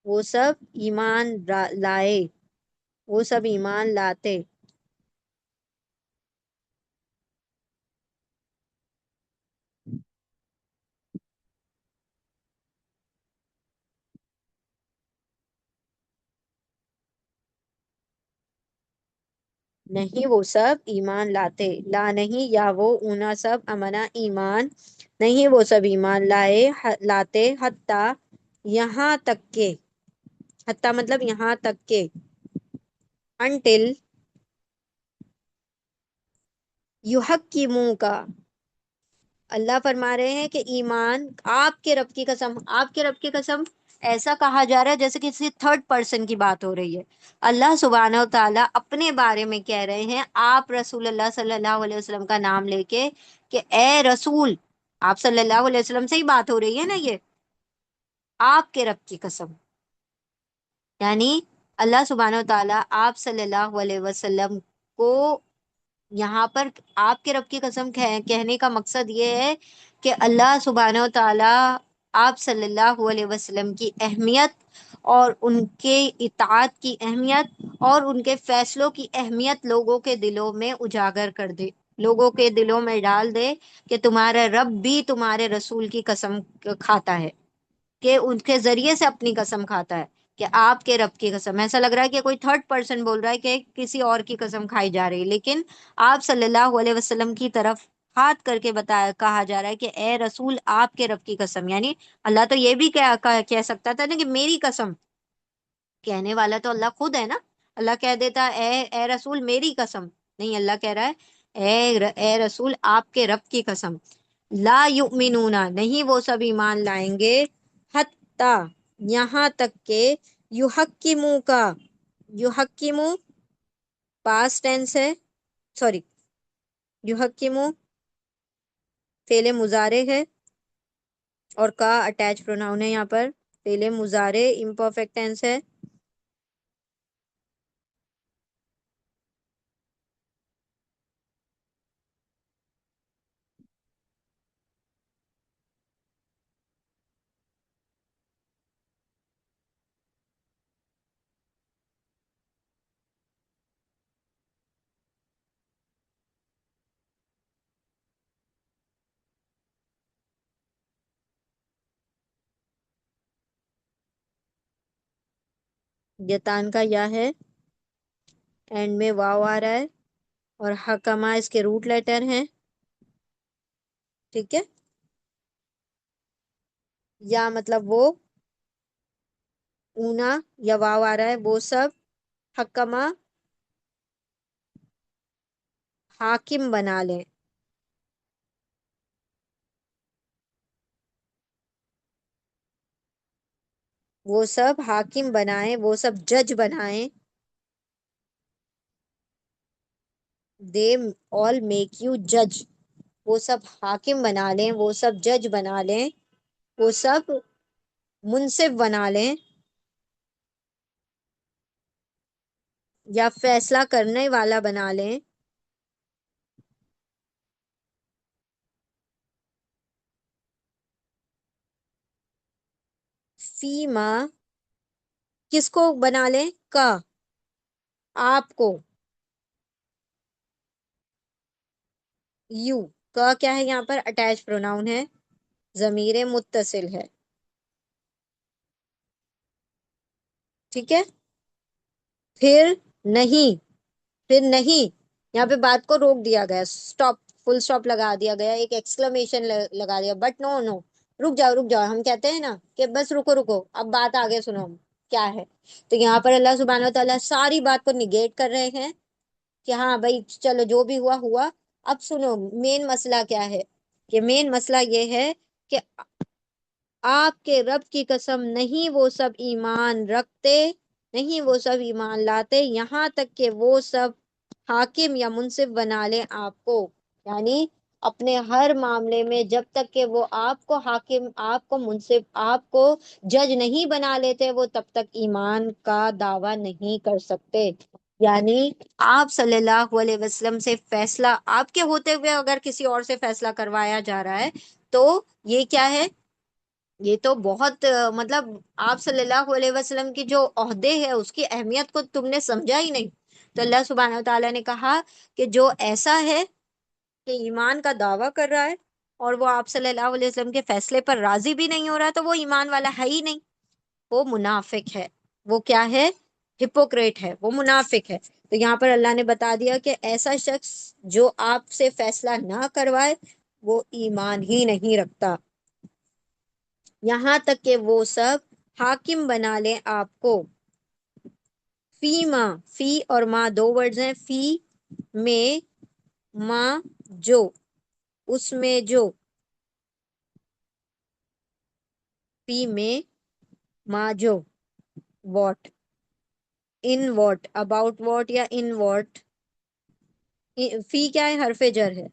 وہ سب ایمان لائے، وہ سب ایمان لاتے. نہیں وہ سب ایمان لاتے، لا نہیں یا وہ اونا سب امنا ایمان، نہیں وہ سب ایمان لاتے حتیٰ یہاں تک کہ، حتیٰ مطلب یہاں تک کہ، انٹل یحق کی منہ کا، اللہ فرما رہے ہیں کہ ایمان، آپ کے رب کی قسم، آپ کے رب کی قسم ایسا کہا جا رہا ہے جیسے کسی تھرڈ پرسن کی بات ہو رہی ہے۔ اللہ سبحانہ و تعالیٰ اپنے بارے میں کہہ رہے ہیں، آپ رسول اللہ صلی اللہ علیہ وسلم کا نام لے کے، کہ اے رسول، آپ صلی اللہ علیہ وسلم سے ہی بات ہو رہی ہے نا یہ، آپ کے رب کی قسم، یعنی اللہ سبحانہ و تعالیٰ آپ صلی اللہ علیہ وسلم کو یہاں پر آپ کے رب کی قسم کہنے کا مقصد یہ ہے کہ اللہ سبحانہ و تعالیٰ آپ صلی اللہ علیہ وسلم کی اہمیت اور ان کے اطاعت کی اہمیت اور ان کے فیصلوں کی اہمیت لوگوں کے دلوں میں اجاگر کر دے، لوگوں کے دلوں میں ڈال دے کہ تمہارا رب بھی تمہارے رسول کی قسم کھاتا ہے، کہ ان کے ذریعے سے اپنی قسم کھاتا ہے، کہ آپ کے رب کی قسم، ایسا لگ رہا ہے کہ کوئی تھرڈ پرسن بول رہا ہے کہ کسی اور کی قسم کھائی جا رہی ہے، لیکن آپ صلی اللہ علیہ وسلم کی طرف ہاتھ کر کے بتایا، کہا جا رہا ہے کہ اے رسول آپ کے رب کی قسم، یعنی اللہ تو یہ بھی کہہ سکتا تھا نا کہ میری قسم، کہنے والا تو اللہ خود ہے نا، اللہ کہہ دیتا اے رسول میری قسم، نہیں اللہ کہہ رہا ہے اے رسول آپ کے رب کی قسم، لا یؤمنون نہیں وہ سب ایمان لائیں گے، حتی یہاں تک کہ یحکموا کا، یحکموا پاسٹ ٹینس ہے، سوری یحکموا فعل مضارع ہے، اور کا اٹیچ پروناؤن ہے، یہاں پر فعل مضارع امپرفیکٹ ٹینس ہے، یتان کا یا ہے، اینڈ میں واو آ رہا ہے، اور حکما اس کے روٹ لیٹر ہیں، ٹھیک ہے، یا مطلب وہ، اونا یا واو آ رہا ہے، وہ سب، حکما حاکم بنا لیں، وہ سب حاکم بنائیں، وہ سب جج بنائیں، دے آل میک یو جج، وہ سب حاکم بنا لیں، وہ سب جج بنا لیں، وہ سب منصف بنا لیں، یا فیصلہ کرنے والا بنا لیں، فیما کس کو بنا لیں، کا آپ کو، یو کا کیا ہے یہاں پر اٹیچ پروناؤن ہے، ضمیر متصل ہے، ٹھیک ہے، پھر نہیں، پھر نہیں، یہاں پہ بات کو روک دیا گیا، سٹاپ، فل سٹاپ لگا دیا گیا، ایک ایکسکلمیشن لگا دیا، بٹ نو نو، رک جاؤ رک جاؤ، ہم کہتے ہیں نا کہ بس رکو رکو، اب بات آگے سنو کیا ہے، تو یہاں پر اللہ سبحانہ و تعالیٰ ساری بات کو نگیٹ کر رہے ہیں کہ ہاں بھائی چلو جو بھی ہوا ہوا، اب سنو مین مسئلہ کیا ہے، کہ مین مسئلہ یہ ہے کہ آپ کے رب کی قسم نہیں وہ سب ایمان رکھتے، نہیں وہ سب ایمان لاتے، یہاں تک کہ وہ سب حاکم یا منصف بنا لیں آپ کو، یعنی اپنے ہر معاملے میں جب تک کہ وہ آپ کو حاکم، آپ کو منصف، آپ کو جج نہیں بنا لیتے، وہ تب تک ایمان کا دعویٰ نہیں کر سکتے، یعنی آپ صلی اللہ علیہ وسلم سے فیصلہ آپ کے ہوتے ہوئے اگر کسی اور سے فیصلہ کروایا جا رہا ہے تو یہ کیا ہے، یہ تو بہت مطلب آپ صلی اللہ علیہ وسلم کی جو عہدے ہے اس کی اہمیت کو تم نے سمجھا ہی نہیں، تو اللہ سبحانہ و تعالیٰ نے کہا کہ جو ایسا ہے کہ ایمان کا دعویٰ کر رہا ہے اور وہ آپ صلی اللہ علیہ وسلم کے فیصلے پر راضی بھی نہیں ہو رہا، تو وہ ایمان والا ہے ہی نہیں، وہ منافق ہے، وہ کیا ہے، ہپوکریٹ ہے، وہ منافق ہے. تو یہاں پر اللہ نے بتا دیا کہ ایسا شخص جو آپ سے فیصلہ نہ کروائے وہ ایمان ہی نہیں رکھتا، یہاں تک کہ وہ سب حاکم بنا لیں آپ کو. فی ماں، فی اور ماں دو ورڈز ہیں. فی میں، ماں جو، اس میں جو. فی میں ماں جو، what, in what, about what یا ان واٹ. فی کیا ہے؟ حرف جر ہے،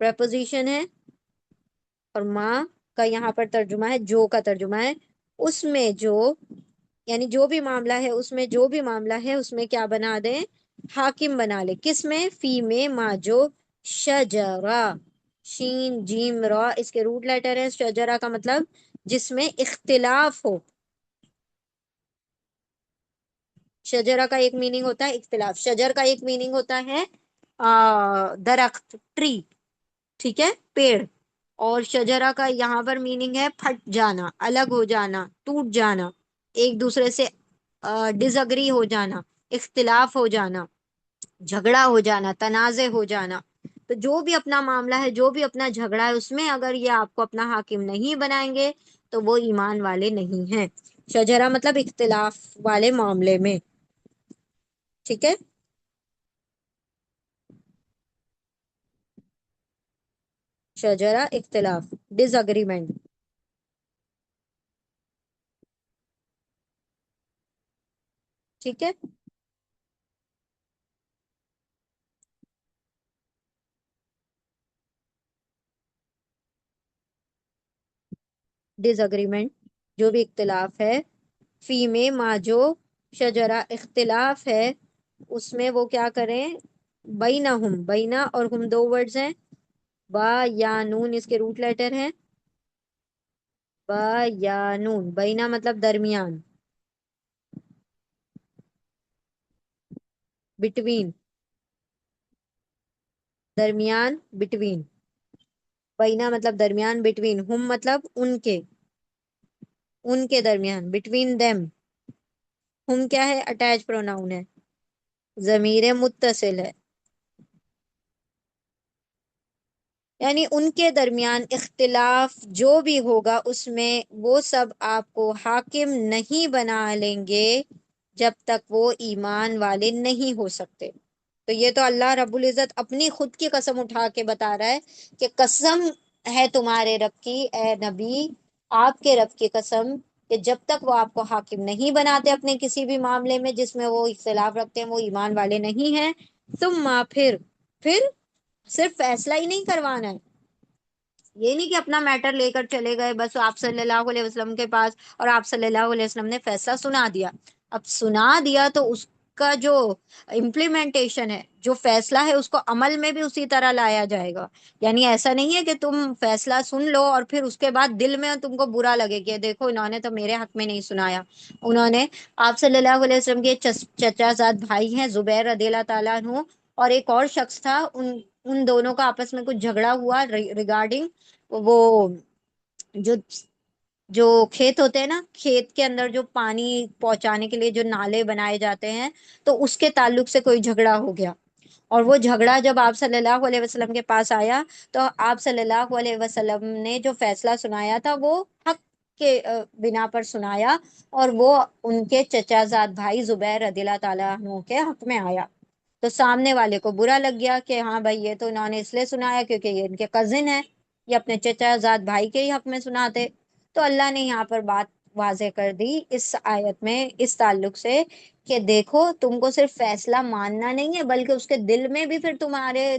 پریپوزیشن ہے. اور ماں کا یہاں پر ترجمہ ہے، جو کا ترجمہ ہے اس میں جو، یعنی جو بھی معاملہ ہے اس میں، جو بھی معاملہ ہے اس میں کیا بنا دیں؟ حاکم بنا لے. کس میں؟ فی میں ما جو، شجرا، شین جیم را اس کے روٹ لیٹر ہے. شجرا کا مطلب جس میں اختلاف ہو. شجرا کا ایک میننگ ہوتا ہے اختلاف، شجر کا ایک میننگ ہوتا ہے درخت، ٹری، ٹھیک ہے، پیڑ. اور شجرا کا یہاں پر میننگ ہے پھٹ جانا، الگ ہو جانا، ٹوٹ جانا، ایک دوسرے سے ڈس اگری ہو جانا، اختلاف ہو جانا، جھگڑا ہو جانا، تنازع ہو جانا. تو جو بھی اپنا معاملہ ہے، جو بھی اپنا جھگڑا ہے، اس میں اگر یہ آپ کو اپنا حاکم نہیں بنائیں گے تو وہ ایمان والے نہیں ہیں. شجرا مطلب اختلاف والے معاملے میں، ٹھیک ہے. شجرا اختلاف، ڈس اگریمنٹ. ٹھیک ہے. ڈس اگریمنٹ، جو بھی اختلاف ہے. فی میں ما جو شجرا اختلاف ہے اس میں وہ کیا کریں؟ بینہم، بینا اور ہم دو ورڈز ہیں. با یا نون اس کے روٹ لیٹر ہیں. با یا نون، بینا مطلب درمیان، بٹوین، درمیان، بٹوین. بینا مطلب درمیان، بٹوین. ہم مطلب ان کے، ان کے درمیان، بٹوین دیم. ہم کیا ہے؟ اٹیچ پروناؤن ہے، ضمیر متصل ہے. یعنی ان کے درمیان اختلاف جو بھی ہوگا اس میں وہ سب آپ کو حاکم نہیں بنا لیں گے جب تک وہ ایمان والے نہیں ہو سکتے. تو یہ تو اللہ رب العزت اپنی خود کی قسم اٹھا کے بتا رہا ہے کہ قسم ہے تمہارے رب کی اے نبی، آپ کے رب کی قسم، کہ جب تک وہ آپ کو حاکم نہیں بناتے اپنے کسی بھی معاملے میں جس میں وہ اختلاف رکھتے ہیں، وہ ایمان والے نہیں ہیں. ثم پھر صرف فیصلہ ہی نہیں کروانا ہے، یہ نہیں کہ اپنا میٹر لے کر چلے گئے بس آپ صلی اللہ علیہ وسلم کے پاس اور آپ صلی اللہ علیہ وسلم نے فیصلہ سنا دیا. اب سنا دیا تو اس کا جو امپلیمنٹیشن ہے، جو فیصلہ ہے، اس کو عمل میں بھی اسی طرح لایا جائے گا. یعنی ایسا نہیں ہے کہ تم فیصلہ سن لو اور پھر اس کے بعد دل میں تم کو برا لگے کہ دیکھو انہوں نے تو میرے حق میں نہیں سنایا. انہوں نے، آپ صلی اللہ علیہ وسلم کے چچا زاد بھائی ہیں زبیر رضی اللہ تعالیٰ عنہ، اور ایک اور شخص تھا، ان دونوں کا آپس میں کچھ جھگڑا ہوا ریگارڈنگ وہ جو جو کھیت ہوتے ہیں نا، کھیت کے اندر جو پانی پہنچانے کے لیے جو نالے بنائے جاتے ہیں، تو اس کے تعلق سے کوئی جھگڑا ہو گیا. اور وہ جھگڑا جب آپ صلی اللہ علیہ وسلم کے پاس آیا تو آپ صلی اللہ علیہ وسلم نے جو فیصلہ سنایا تھا وہ حق کے بنا پر سنایا، اور وہ ان کے چچا زاد بھائی زبیر رضی اللہ تعالیٰ عنہ کے حق میں آیا. تو سامنے والے کو برا لگ گیا کہ ہاں بھائی یہ تو انہوں نے اس لیے سنایا کیونکہ یہ ان کے کزن ہے، یہ اپنے چچا زاد بھائی کے ہی حق میں سناتے. تو اللہ نے یہاں پر بات واضح کر دی اس آیت میں اس تعلق سے کہ دیکھو تم کو صرف فیصلہ ماننا نہیں ہے بلکہ اس کے دل میں بھی، پھر تمہارے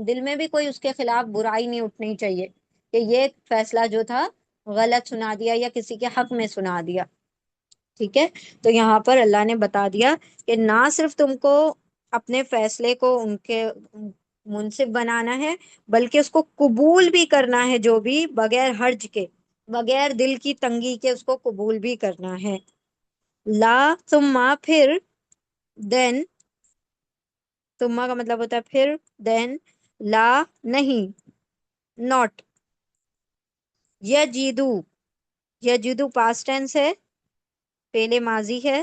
دل میں بھی کوئی اس کے خلاف برائی نہیں اٹھنی چاہیے کہ یہ فیصلہ جو تھا غلط سنا دیا یا کسی کے حق میں سنا دیا. ٹھیک ہے. تو یہاں پر اللہ نے بتا دیا کہ نہ صرف تم کو اپنے فیصلے کو ان کے منصف بنانا ہے بلکہ اس کو قبول بھی کرنا ہے، جو بھی بغیر حرج کے، بغیر دل کی تنگی کے اس کو قبول بھی کرنا ہے. لا ثم پھر، دین، ثم کا مطلب ہوتا ہے پھر، دین، لا نہیں، ناٹ، یجیدو، یجیدو پاسٹ ٹینس ہے، پہلے ماضی ہے،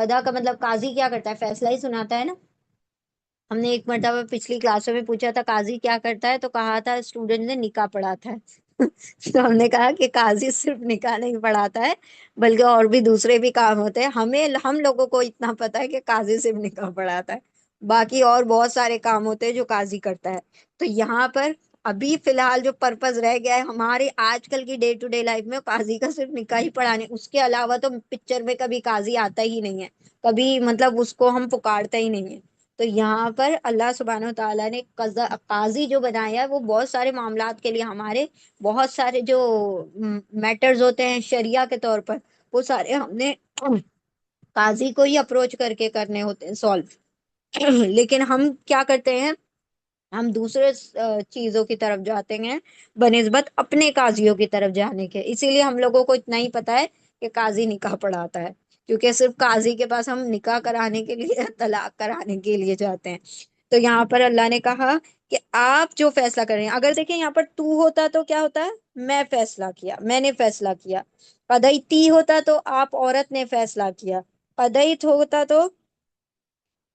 قضا کا مطلب قاضی کیا کرتا ہے؟ فیصلہ ہی سناتا ہے نا. ہم نے ایک مرتبہ پچھلی کلاسوں میں پوچھا تھا قاضی کیا کرتا ہے، تو کہا تھا اسٹوڈنٹ نے نکاح پڑھاتا ہے. تو ہم نے کہا کہ قاضی صرف نکاح نہیں پڑھاتا ہے، بلکہ اور بھی دوسرے بھی کام ہوتے ہیں. ہم لوگوں کو اتنا پتا ہے کہ قاضی صرف نکاح پڑھاتا ہے، باقی اور بہت سارے کام ہوتے ہیں جو قاضی کرتا ہے. تو یہاں پر ابھی فی الحال جو پرپز رہ گیا ہے ہمارے آج کل کی ڈے ٹو ڈے لائف میں، قاضی کا صرف نکاح ہی پڑھانے. اس کے علاوہ تو پکچر میں کبھی قاضی آتا ہی نہیں ہے، کبھی مطلب اس کو ہم پکارتا ہی نہیں ہے. تو یہاں پر اللہ سبحانہ و تعالیٰ نے قاضی جو بنایا ہے وہ بہت سارے معاملات کے لیے، ہمارے بہت سارے جو میٹرز ہوتے ہیں شریعہ کے طور پر، وہ سارے ہم نے قاضی کو ہی اپروچ کر کے کرنے ہوتے ہیں سالو. لیکن ہم کیا کرتے ہیں؟ ہم دوسرے چیزوں کی طرف جاتے ہیں بنسبت اپنے قاضیوں کی طرف جانے کے. اسی لیے ہم لوگوں کو اتنا ہی پتا ہے کہ قاضی نکاح پڑھاتا ہے، کیونکہ صرف قاضی کے پاس ہم نکاح کرانے کے لیے طلاق کرانے کے لیے جاتے ہیں. تو یہاں پر اللہ نے کہا کہ آپ جو فیصلہ کر رہے ہیں، اگر دیکھیں یہاں پر تو ہوتا تو کیا ہوتا ہے؟ میں فیصلہ کیا، میں نے فیصلہ کیا. قضیتی ہوتا تو آپ عورت نے فیصلہ کیا. قضیت ہوتا تو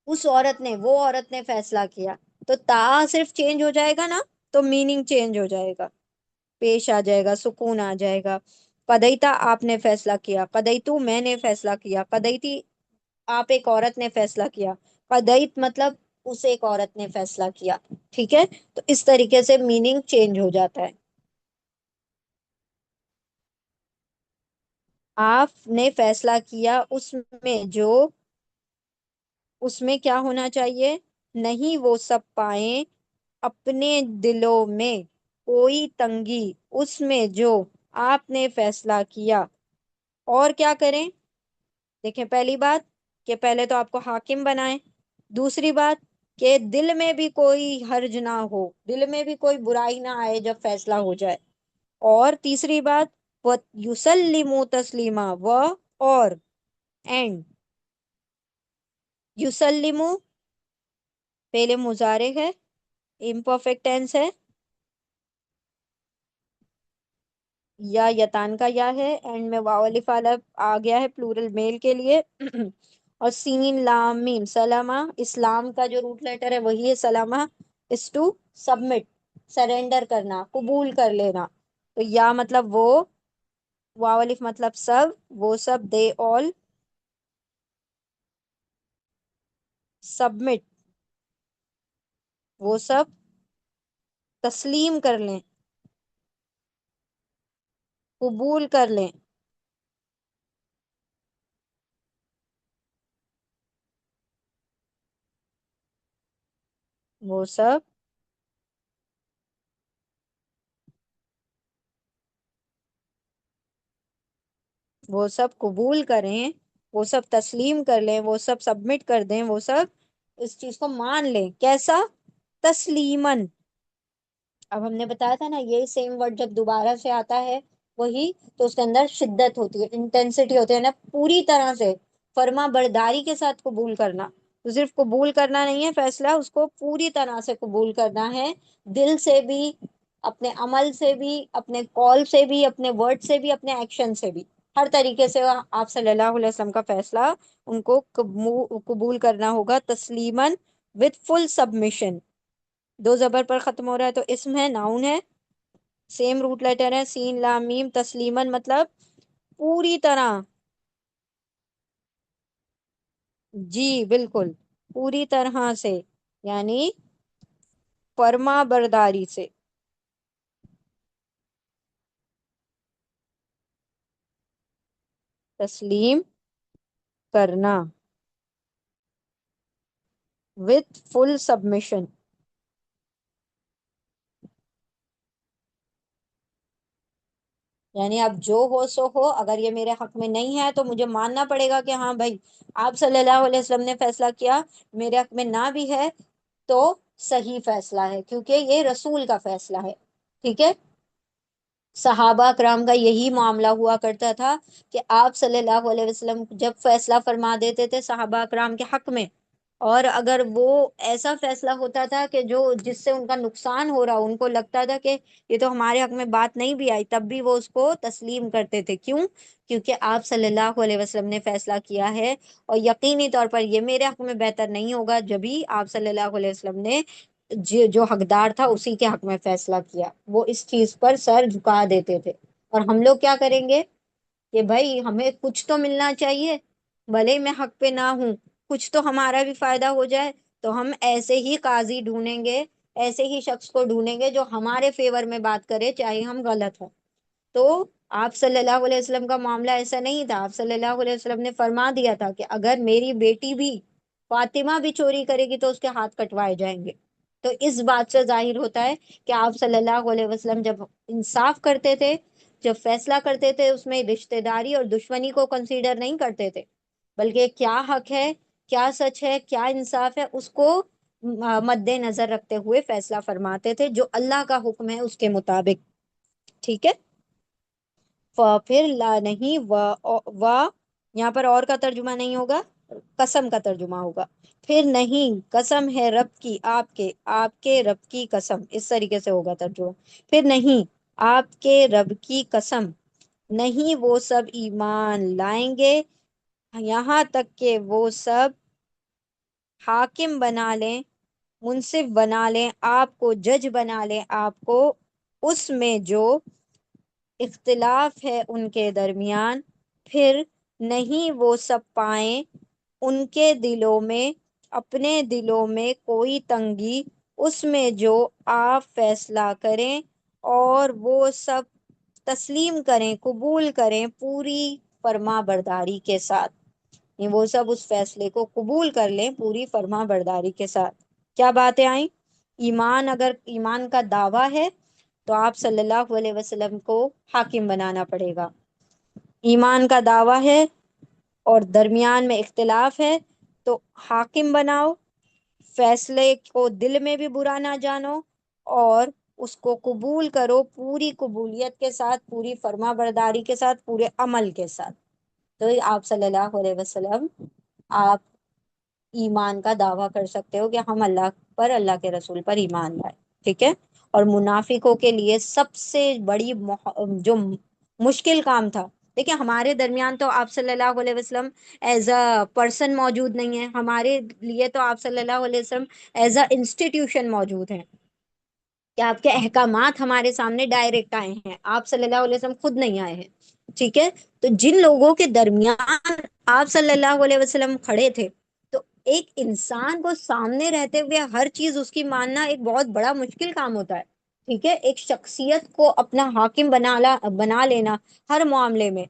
اس عورت نے، وہ عورت نے فیصلہ کیا. تو تا صرف چینج ہو جائے گا نا، تو میننگ چینج ہو جائے گا، پیش آ جائے گا، سکون آ جائے گا. قضیتا آپ نے فیصلہ کیا، قضیتو میں نے فیصلہ کیا، قضیتی آپ ایک عورت نے فیصلہ کیا، قضیت مطلب اس ایک عورت نے فیصلہ کیا. ٹھیک ہے، تو اس طریقے سے میننگ چینج ہو جاتا ہے. آپ نے فیصلہ کیا اس میں کیا ہونا چاہیے؟ نہیں وہ سب پائیں اپنے دلوں میں کوئی تنگی اس میں جو آپ نے فیصلہ کیا. اور کیا کریں؟ دیکھیں، پہلی بات کہ پہلے تو آپ کو حاکم بنائیں. دوسری بات کہ دل میں بھی کوئی حرج نہ ہو، دل میں بھی کوئی برائی نہ آئے جب فیصلہ ہو جائے. اور تیسری بات یسلموا تسلیما، اور اینڈ یسلموا پہلے مضارع ہے، امپرفیکٹ ٹینس ہے، یا یتان کا یا ہے، اینڈ میں واو الف آ گیا ہے پلورل میل کے لیے. اور سین لام میم سلامہ، اسلام کا جو روٹ لیٹر ہے وہی ہے سلامہ، اس ٹو سبمٹ، سرینڈر کرنا، قبول کر لینا. تو یا مطلب وہ، واو الف مطلب سب، وہ سب، دے آل سبمٹ، وہ سب تسلیم کر لیں، قبول کر لیں. وہ سب وہ سب قبول کریں، وہ سب تسلیم کر لیں، وہ سب سبمٹ کر دیں، وہ سب اس چیز کو مان لیں. کیسا؟ تسلیمن. اب ہم نے بتایا تھا نا، یہ سیم ورڈ جب دوبارہ سے آتا ہے وہی، تو اس کے اندر شدت ہوتی ہے، انٹینسٹی ہوتی ہے نا، پوری طرح سے فرما برداری کے ساتھ قبول کرنا. تو صرف قبول کرنا نہیں ہے فیصلہ، اس کو پوری طرح سے قبول کرنا ہے، دل سے بھی، اپنے عمل سے بھی، اپنے کال سے بھی، اپنے ورڈ سے بھی، اپنے ایکشن سے بھی، ہر طریقے سے آپ صلی اللہ علیہ وسلم کا فیصلہ ان کو قبول کرنا ہوگا. تسلیمن وتھ فل سبمیشن. دو زبر پر ختم ہو رہا ہے تو اسم ہے، ناؤن ہے، سیم روٹ لیٹر ہے، سین لام میم. تسلیمن مطلب پوری طرح، جی بالکل، پوری طرح سے، یعنی فرما برداری سے. تسلیم کرنا وتھ فل سبمیشن. یعنی اب جو ہو سو ہو، اگر یہ میرے حق میں نہیں ہے تو مجھے ماننا پڑے گا کہ ہاں بھائی، آپ صلی اللہ علیہ وسلم نے فیصلہ کیا، میرے حق میں نہ بھی ہے تو صحیح فیصلہ ہے، کیونکہ یہ رسول کا فیصلہ ہے. ٹھیک ہے. صحابہ کرام کا یہی معاملہ ہوا کرتا تھا کہ آپ صلی اللہ علیہ وسلم جب فیصلہ فرما دیتے تھے صحابہ کرام کے حق میں، اور اگر وہ ایسا فیصلہ ہوتا تھا کہ جو جس سے ان کا نقصان ہو رہا، ان کو لگتا تھا کہ یہ تو ہمارے حق میں بات نہیں بھی آئی، تب بھی وہ اس کو تسلیم کرتے تھے. کیوں؟ کیونکہ آپ صلی اللہ علیہ وسلم نے فیصلہ کیا ہے، اور یقینی طور پر یہ میرے حق میں بہتر نہیں ہوگا. جبھی آپ صلی اللہ علیہ وسلم نے جو حقدار تھا اسی کے حق میں فیصلہ کیا، وہ اس چیز پر سر جھکا دیتے تھے. اور ہم لوگ کیا کریں گے کہ بھائی ہمیں کچھ تو ملنا چاہیے، بھلے میں حق پہ نہ ہوں، کچھ تو ہمارا بھی فائدہ ہو جائے. تو ہم ایسے ہی قاضی ڈھونڈیں گے، ایسے ہی شخص کو ڈھونڈیں گے جو ہمارے فیور میں بات کرے چاہے ہم غلط ہوں. تو آپ صلی اللہ علیہ وسلم کا معاملہ ایسا نہیں تھا. آپ صلی اللہ علیہ وسلم نے فرما دیا تھا کہ اگر میری بیٹی بھی، فاطمہ بھی چوری کرے گی تو اس کے ہاتھ کٹوائے جائیں گے. تو اس بات سے ظاہر ہوتا ہے کہ آپ صلی اللہ علیہ وسلم جب انصاف کرتے تھے، جب فیصلہ کرتے تھے، اس میں رشتہ داری اور دشمنی کو کنسیڈر نہیں کرتے تھے، بلکہ کیا حق ہے، کیا سچ ہے، کیا انصاف ہے، اس کو مد نظر رکھتے ہوئے فیصلہ فرماتے تھے جو اللہ کا حکم ہے اس کے مطابق. ٹھیک ہے. پھر لا نہیں و یہاں پر اور کا ترجمہ نہیں ہوگا، قسم کا ترجمہ ہوگا. پھر نہیں، قسم ہے رب کی، آپ کے رب کی قسم، اس طریقے سے ہوگا ترجمہ. پھر نہیں، آپ کے رب کی قسم، نہیں وہ سب ایمان لائیں گے یہاں تک کہ وہ سب حاکم بنا لیں، منصف بنا لیں آپ کو، جج بنا لیں آپ کو، اس میں جو اختلاف ہے ان کے درمیان. پھر نہیں وہ سب پائیں ان کے دلوں میں، اپنے دلوں میں کوئی تنگی، اس میں جو آپ فیصلہ کریں، اور وہ سب تسلیم کریں، قبول کریں پوری فرما برداری کے ساتھ. وہ سب اس فیصلے کو قبول کر لیں پوری فرما برداری کے ساتھ. کیا باتیں آئیں؟ ایمان، اگر ایمان کا دعویٰ ہے تو آپ صلی اللہ علیہ وسلم کو حاکم بنانا پڑے گا. ایمان کا دعویٰ ہے اور درمیان میں اختلاف ہے تو حاکم بناؤ، فیصلے کو دل میں بھی برا نہ جانو، اور اس کو قبول کرو پوری قبولیت کے ساتھ، پوری فرما برداری کے ساتھ، پورے عمل کے ساتھ. تو آپ صلی اللہ علیہ وسلم، آپ ایمان کا دعویٰ کر سکتے ہو کہ ہم اللہ پر، اللہ کے رسول پر ایمان لائے. ٹھیک ہے. اور منافقوں کے لیے سب سے بڑی جو مشکل کام تھا، دیکھیں ہمارے درمیان تو آپ صلی اللہ علیہ وسلم ایز اے پرسن موجود نہیں ہے، ہمارے لیے تو آپ صلی اللہ علیہ وسلم ایز اے انسٹیٹیوشن موجود ہیں، کہ آپ کے احکامات ہمارے سامنے ڈائریکٹ آئے ہیں، آپ صلی اللہ علیہ وسلم خود نہیں آئے ہیں. ٹھیک ہے. تو جن لوگوں کے درمیان آپ صلی اللہ علیہ وسلم کھڑے تھے، تو ایک انسان کو سامنے رہتے ہوئے ہر چیز اس کی ماننا ایک بہت بڑا مشکل کام ہوتا ہے. ٹھیک ہے. ایک شخصیت کو اپنا حاکم بنا لینا ہر معاملے میں.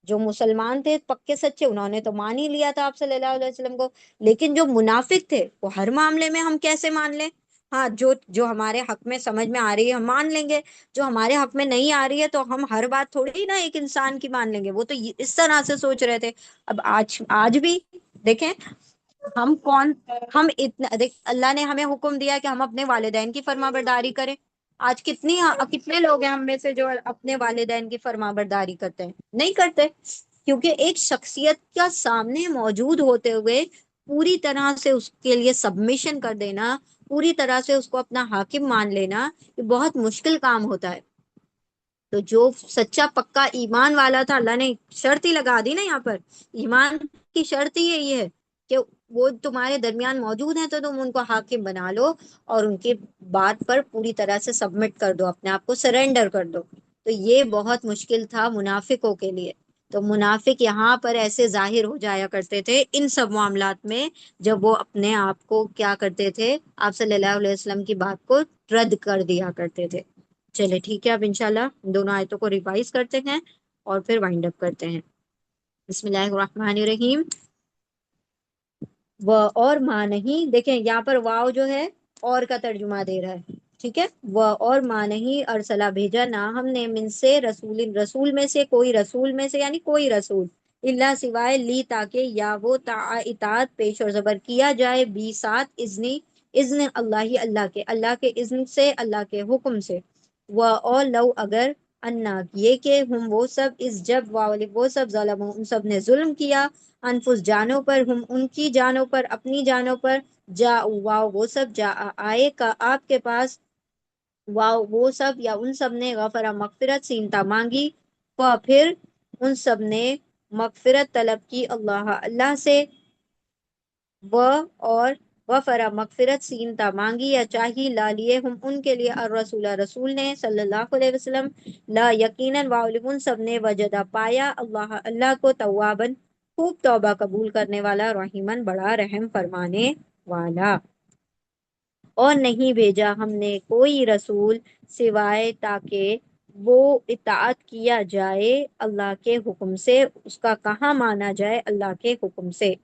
جو مسلمان تھے پکے سچے، انہوں نے تو مان ہی لیا تھا آپ صلی اللہ علیہ وسلم کو، لیکن جو منافق تھے وہ ہر معاملے میں ہم کیسے مان لیں؟ ہاں، جو ہمارے حق میں سمجھ میں آ رہی ہے ہم مان لیں گے، جو ہمارے حق میں نہیں آ رہی ہے تو ہم ہر بات تھوڑی نا ایک انسان کی مان لیں گے. وہ تو اس طرح سے سوچ رہے تھے. اب آج بھی دیکھیں ہم کون، ہم اتنا دیکھ، اللہ نے ہمیں حکم دیا کہ ہم اپنے والدین کی فرما برداری کریں. آج کتنے لوگ ہیں ہم میں سے جو اپنے والدین کی فرما برداری کرتے ہیں؟ نہیں کرتے. کیونکہ ایک شخصیت کا سامنے موجود ہوتے ہوئے پوری طرح سے اس کے لیے سبمیشن کر دینا، پوری طرح سے اس کو اپنا حاکم مان لینا، یہ بہت مشکل کام ہوتا ہے. تو جو سچا پکا ایمان والا تھا، اللہ نے شرط ہی لگا دی نا یہاں پر. ایمان کی شرط ہی یہی ہے کہ وہ تمہارے درمیان موجود ہیں تو تم ان کو حاکم بنا لو، اور ان کی بات پر پوری طرح سے سبمٹ کر دو، اپنے آپ کو سرنڈر کر دو. تو یہ بہت مشکل تھا منافقوں کے لیے. تو منافق یہاں پر ایسے ظاہر ہو جایا کرتے تھے ان سب معاملات میں، جب وہ اپنے آپ کو کیا کرتے تھے، آپ صلی اللہ علیہ وسلم کی بات کو رد کر دیا کرتے تھے. چلے ٹھیک ہے، اب انشاءاللہ دونوں آیتوں کو ریوائز کرتے ہیں اور پھر وائنڈ اپ کرتے ہیں. بسم اللہ الرحمن الرحیم. اور ماں نہیں، دیکھیں یہاں پر واو جو ہے اور کا ترجمہ دے رہا ہے. ٹھیک ہے. اور ماں نہیں ارسلہ بھیجا نہ ہم نے، من سے رسول میں سے، کوئی رسول میں سے یعنی کوئی رسول، اللہ سوائے لی تاکہ یا وہ اطاعت پیش اور زبر کیا جائے، بھی ساتھ اذن اللہ، اللہ کے اذن سے، اللہ کے حکم سے. اور لو اگر انا یہ کہ ہم وہ سب اس جب وہ سب ظلم ان سب نے ظلم کیا انفس جانوں پر ہم ان کی جانوں پر اپنی جانوں پر جا واؤ وہ سب جا آئے کا آپ کے پاس واؤ وہ سب یا ان سب نے غفرا مغفرت سینتا مانگی پھر ان سب نے مغفرت طلب کی اللہ سے وہ اور غفرا مغفرت سینتا مانگی یا چاہی لا لیے ہم ان کے لیے الرسول رسول نے صلی اللہ علیہ وسلم لا یقیناً ان سب نے وجدہ پایا اللہ کو توابن خوب توبہ قبول کرنے والا رحیمن بڑا رحم فرمانے والا اور نہیں بھیجا ہم نے کوئی رسول سوائے تاکہ وہ اطاعت کیا جائے اللہ کے حکم سے اس کا کہاں مانا جائے اللہ کے حکم سے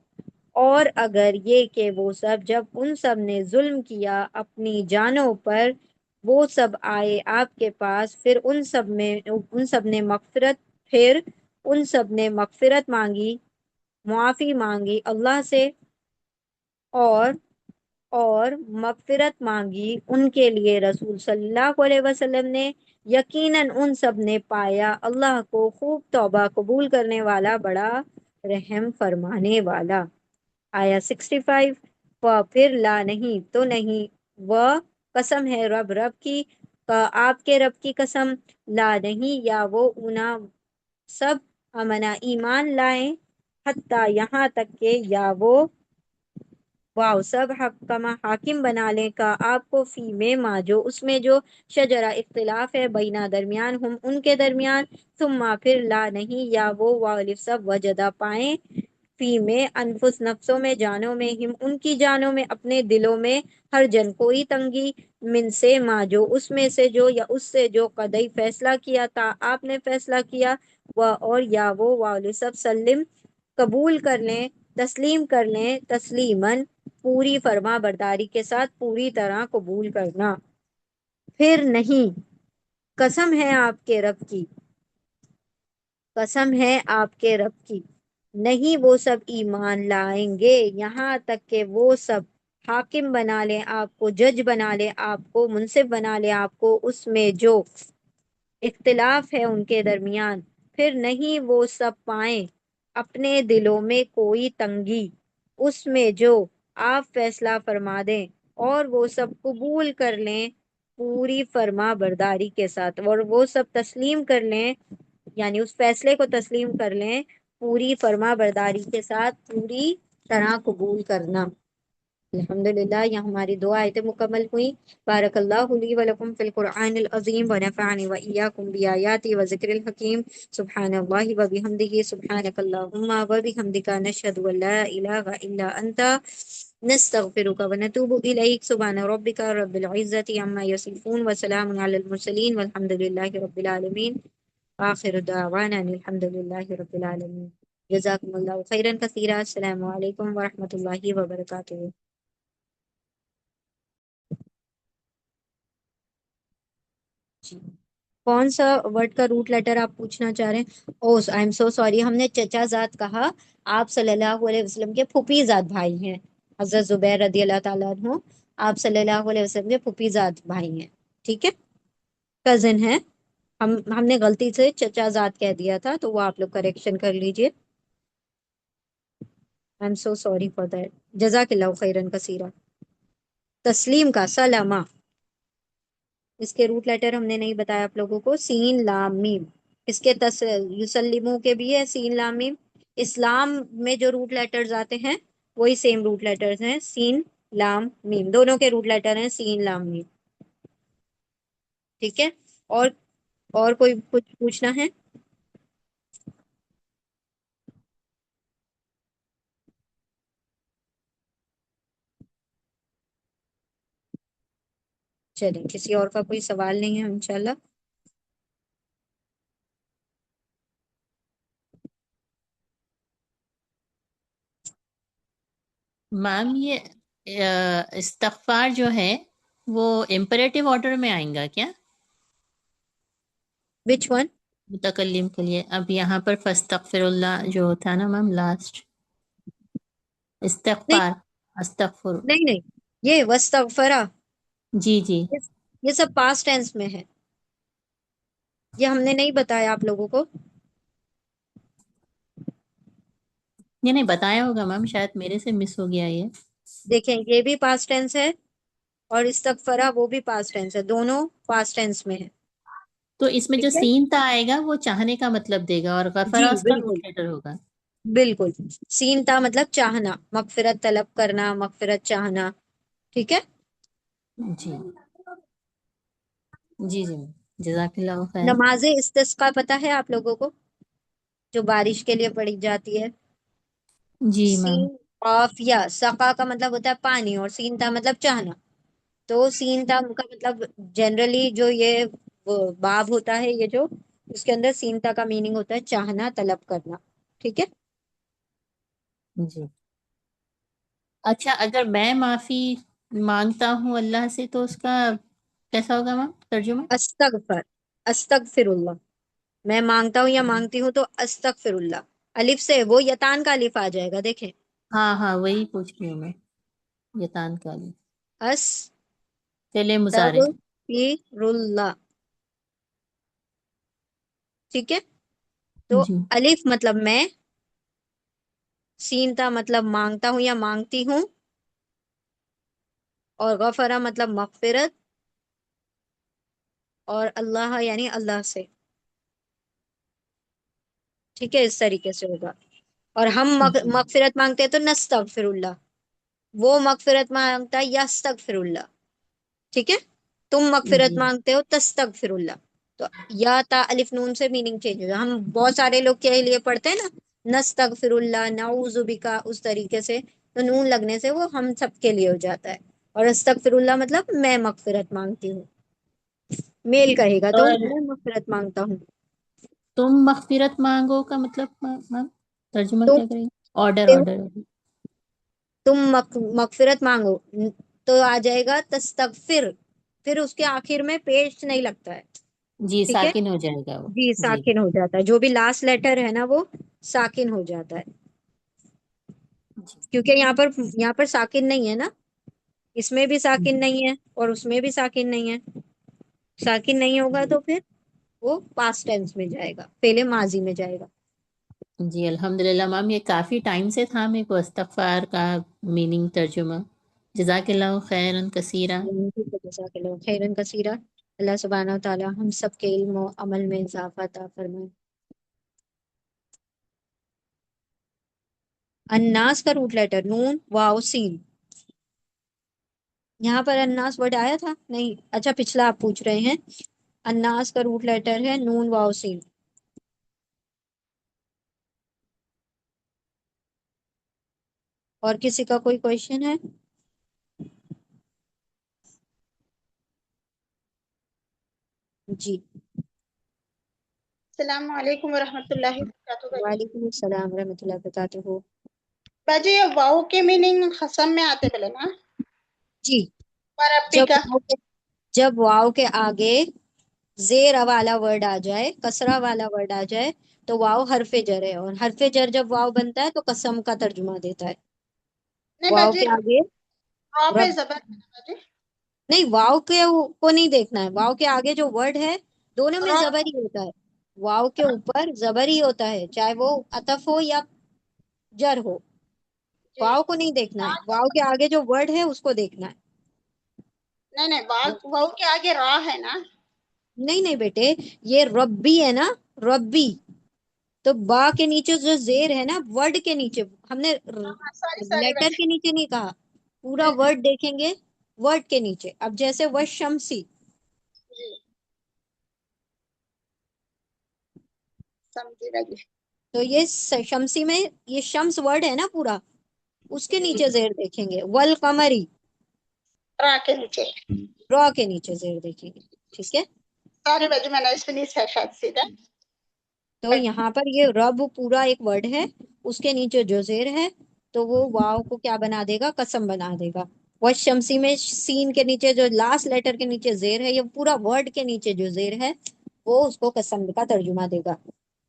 اور اگر یہ کہ وہ سب جب ان سب نے ظلم کیا اپنی جانوں پر وہ سب آئے آپ کے پاس پھر ان سب نے مغفرت مانگی معافی مانگی اللہ سے اور مغفرت مانگی ان کے لیے رسول صلی اللہ علیہ وسلم نے یقیناً ان سب نے پایا اللہ کو خوب توبہ قبول کرنے والا بڑا رحم فرمانے والا آیا 65 پھر لا نہیں تو نہیں وہ قسم ہے رب کی آپ کے رب کی قسم لا نہیں یا وہ اونا سب امنا ایمان لائیں حتیٰ یہاں تک کہ یا وہ واؤ سب حکمہ حاکم بنا لیں کا آپ کو فی میں ما جو اس میں جو شجرہ اختلاف ہے بینہ درمیان ہم ان کے درمیان ثم پھر لا نہیں یا وہ واؤ سب وجدہ پائیں فی میں انفس نفسوں میں جانوں میں ہم ان کی جانوں میں اپنے دلوں میں ہر جن کوئی تنگی من سے ما جو اس میں سے جو یا اس سے جو قدئی فیصلہ کیا تھا آپ نے فیصلہ کیا اور یا وہ واؤ سب سلم قبول کر لیں تسلیم کر لیں تسلیمن پوری فرما برداری کے ساتھ پوری طرح قبول کرنا پھر نہیں قسم ہے آپ کے رب کی قسم ہے آپ کے رب کی نہیں وہ سب ایمان لائیں گے یہاں تک کہ وہ سب حاکم بنا لیں آپ کو جج بنا لیں آپ کو منصف بنا لیں آپ کو اس میں جو اختلاف ہے ان کے درمیان پھر نہیں وہ سب پائیں اپنے دلوں میں کوئی تنگی اس میں جو آپ فیصلہ فرما دیں اور وہ سب قبول کر لیں پوری فرما برداری کے ساتھ اور وہ سب تسلیم کر لیں یعنی اس فیصلے کو تسلیم کر لیں پوری فرما برداری کے ساتھ پوری طرح قبول کرنا الحمدللہ یہاں ہماری دو آیتیں مکمل ہوئی بارک اللہ لی ولکم فی القرآن العظیم ونفعنی وإیاکم بآیاتی وذکر الحکیم سبحان اللہ وبحمدہ سبحانک اللہم وبحمدک نشہد ان لا الہ الا انت نستغفرک ونتوب الیک سبحان ربک رب العزت عما یصفون وسلام علی المرسلین والحمد للہ رب العالمین آخر دعوانا الحمد للہ رب العالمین جزاکم اللہ خیرا کثیرا السلام علیکم ورحمۃ اللہ وبرکاتہ جی کون سا ورڈ کا روٹ لیٹر آپ پوچھنا چاہ رہے ہیں او آئی ایم سو سوری ہم نے چچا زاد کہا آپ صلی اللہ علیہ وسلم کے پھوپھی زاد بھائی ہیں حضرت زبیر رضی اللہ تعالیٰ عنہ آپ صلی اللہ علیہ وسلم کے پھوپھی زاد بھائی ہیں ٹھیک ہے کزن ہیں ہم نے غلطی سے چچا زاد کہہ دیا تھا تو وہ آپ لوگ کریکشن کر لیجئے I am so sorry for that جزاک اللہ خیرن کثیرہ تسلیم کا سلامہ اس کے روٹ لیٹر ہم نے نہیں بتایا آپ لوگوں کو سین لام میم اس کے یسلموں کے بھی ہے سین لام میم اسلام میں جو روٹ لیٹرز آتے ہیں وہی سیم روٹ لیٹرز ہیں سین لام میم دونوں کے روٹ لیٹر ہیں سین لام میم ٹھیک ہے اور کوئی کچھ پوچھنا ہے چلیں کسی اور کا کوئی سوال نہیں ہے انشاءاللہ میم یہ استغفار جو ہے وہ امپریٹیو آرڈر میں آئیں گا کیا وچ ون متکلم کے لیے؟ اب یہاں پر فاستغفر اللہ جو تھا نا میم لاسٹ نہیں استغفار استغفر نہیں نہیں یہ وستغفرا جی جی یہ سب پاسٹ ٹینس میں ہے یہ ہم نے نہیں بتایا آپ لوگوں کو. یہ نہیں بتایا ہوگا میم، شاید میرے سے مس ہو گیا یہ. دیکھیں یہ بھی پاسٹ ٹینس ہے اور استغفرا وہ بھی پاسٹ ٹینس ہے، دونوں پاسٹ ٹینس میں ہے. تو اس میں جو ٹھیک ہے، سین تا آئے گا وہ چاہنے کا مطلب دے گا، اور جی غفرا اس کا بالکل روٹ لیٹر ہوگا. بالکل. سین تا مطلب چاہنا، مغفرت طلب کرنا، مغفرت چاہنا. ٹھیک ہے. جی جی جی، جزاک اللہ خیر. نماز استسقا پتہ ہے آپ لوگوں کو، جو بارش کے لیے پڑھی جاتی ہے. جی میم. سین قاف یا سقا کا مطلب ہوتا ہے پانی، اور سین تا مطلب چاہنا. تو سین تا کا مطلب جنرلی جو یہ باب ہوتا ہے، یہ جو اس کے اندر سین تا کا میننگ ہوتا ہے چاہنا، طلب کرنا. ٹھیک ہے. جی اچھا، اگر میں معافی مانگتا ہوں اللہ سے تو اس کا کیسا ہوگا میم ترجمہ؟ استغفر، استغفر اللہ. میں مانگتا ہوں یا مانگتی ہوں تو استغفر اللہ. الف سے وہ یتان کا الف آ جائے گا، دیکھیں. ہاں ہاں، وہی پوچھ رہی ہوں میں، یتان کا بھی فعل مضارع. استغفر اللہ. ٹھیک ہے. تو جی الف مطلب میں، سین تا مطلب مانگتا ہوں یا مانگتی ہوں، اور غفرہ مطلب مغفرت، اور اللہ یعنی اللہ سے. ٹھیک ہے، اس طریقے سے ہوگا. اور ہم جی مغفرت مانگتے ہیں تو نستغفر اللہ. وہ مغفرت مانگتا ہے یستغفر اللہ. ٹھیک ہے. تم مغفرت جی مانگتے ہو تستغفر اللہ. تو یا تا الف نون سے میننگ چینج ہوگا. ہم بہت سارے لوگ کے لیے پڑھتے ہیں نا، نستغفر اللہ، نعوذ بکا، اس طریقے سے. تو نون لگنے سے وہ ہم سب کے لیے ہو جاتا ہے. اور استغفر اللہ مطلب میں مغفرت مانگتی ہوں. میل کہے گا تو اور میں مغفرت مانگتا ہوں. تم مغفرت مانگو کا مطلب میم ترجمہ تم کیا کریں گے؟ Order order. تم مغفرت مانگو تو آ جائے گا تستغفر، پھر اس کے آخر میں پیش نہیں لگتا ہے. جی ٹھیک ہے. ساکن ہو جائے گا وہ. جی جی ساکن ہو جاتا ہے، جو بھی لاسٹ لیٹر ہے نا وہ ساکن ہو جاتا ہے. جی کیونکہ یہاں پر ساکن نہیں ہے نا، اس میں بھی ساکن نہیں ہے اور اس میں بھی ساکن نہیں ہے. ساکن نہیں ہوگا جی تو پھر وہ پاسٹ ٹینس میں جائے گا، پہلے ماضی میں جائے گا. جی الحمد للہ میم، یہ کافی ٹائم سے تھا میرے کو استغفار کا میننگ ترجمہ. جزاک اللہ خیرن کثیرہ. جزاک اللہ خیرن کثیرہ. اللہ سبحانہ و تعالی ہم سب کے علم و عمل میں اضافہ عطا فرمائے. الناس کا روٹ لیٹر نون واو سین. یہاں پر الناس ورڈ آیا تھا نہیں؟ اچھا پچھلا آپ پوچھ رہے ہیں. الناس کا روٹ لیٹر ہے نون واو سین. اور کسی کا کوئی کوشچن ہے؟ جی. السلام علیکم ورحمۃ اللہ وبرکاتہ باجی. وعلیکم السلام ورحمۃ اللہ وبرکاتہ. باجی یہ واؤ کے میننگ قسم میں آتے بولے نا، جی. وربی جب کا. جب واؤ کے آگے زیر والا ورڈ آ جائے، کسرہ والا ورڈ آ جائے، تو واؤ حرف جر ہے، اور حرف جر جب واؤ بنتا ہے تو قسم کا ترجمہ دیتا ہے. نہیں واؤ باجی، کے آگے واؤ پہ رب، زبر ہے نا باجی. نہیں واؤ کے کو نہیں دیکھنا ہے. واؤ کے آگے جو ورڈ ہے دونوں میں را. زبر ہی ہوتا ہے. واؤ کے اوپر زبر ہی ہوتا ہے، چاہے وہ عطف ہو یا جر ہو. جی واؤ کو نہیں دیکھنا ہے، واؤ کے آگے جو ورڈ ہے اس کو دیکھنا ہے. نہیں نہیں، واؤ کے آگے را ہے نا. نہیں نہیں بیٹے، یہ ربی ہے نا، ربی. تو با کے نیچے جو زیر ہے نا، ورڈ کے نیچے، ہم نے سوری سوری لیٹر باجی. کے نیچے نہیں کہا، پورا جی ورڈ دیکھیں گے ورڈ کے نیچے. اب جیسے وشمسی، جی سمجھی باجی. تو یہ شمسی میں یہ شمس ورڈ ہے نا پورا، اس کے جی نیچے زیر دیکھیں گے. والقمری، را کے نیچے. را کے نیچے زیر دیکھیں گے. ٹھیک ہے. سوری باجی، میں نے سنی ہے شاید سیدھا. تو یہاں پر یہ رب پورا ایک ورڈ ہے، اس کے نیچے جو زیر ہے تو وہ واو کو کیا بنا دے گا؟ قسم بنا دے گا. والشمسی میں سین کے نیچے جو لاسٹ لیٹر کے نیچے زیر ہے، یہ پورا ورڈ کے نیچے جو زیر ہے وہ اس کو قسم کا ترجمہ دے گا.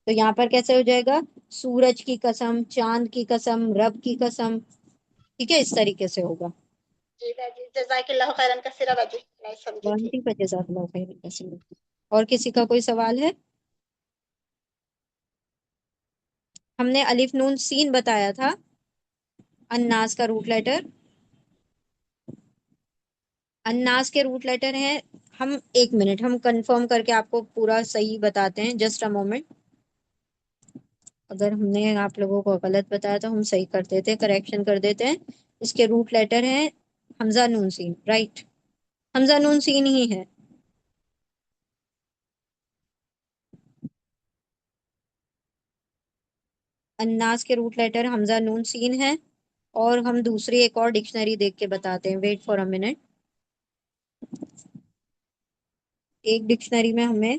تو یہاں پر کیسے ہو جائے گا؟ سورج کی قسم، چاند کی قسم، رب کی قسم. ٹھیک ہے، اس طریقے سے ہوگا. جی باجی، جزاک اللہ خیرن کثیرہ باجی، میں سمجھی تھی. وانتی پہ جزاک اللہ خیر. اور کسی کا کوئی سوال ہے؟ ہم نے الف نون سین بتایا تھا الناس کا روٹ لیٹر. الناس کے روٹ لیٹر ہیں. ہم ایک منٹ ہم کنفرم کر کے آپ کو پورا صحیح بتاتے ہیں. Just a moment. اگر ہم نے آپ لوگوں کو غلط بتایا تو ہم صحیح کر دیتے ہیں, کریکشن کر دیتے ہیں. اس کے روٹ لیٹر ہیں حمزہ نون سین. رائٹ, حمزہ نون سین ہی ہے. الناس کے روٹ لیٹر حمزہ نون سین ہے. اور ہم دوسری ایک اور ڈکشنری دیکھ کے بتاتے ہیں. Wait for a minute. ایک ڈکشنری میں ہمیں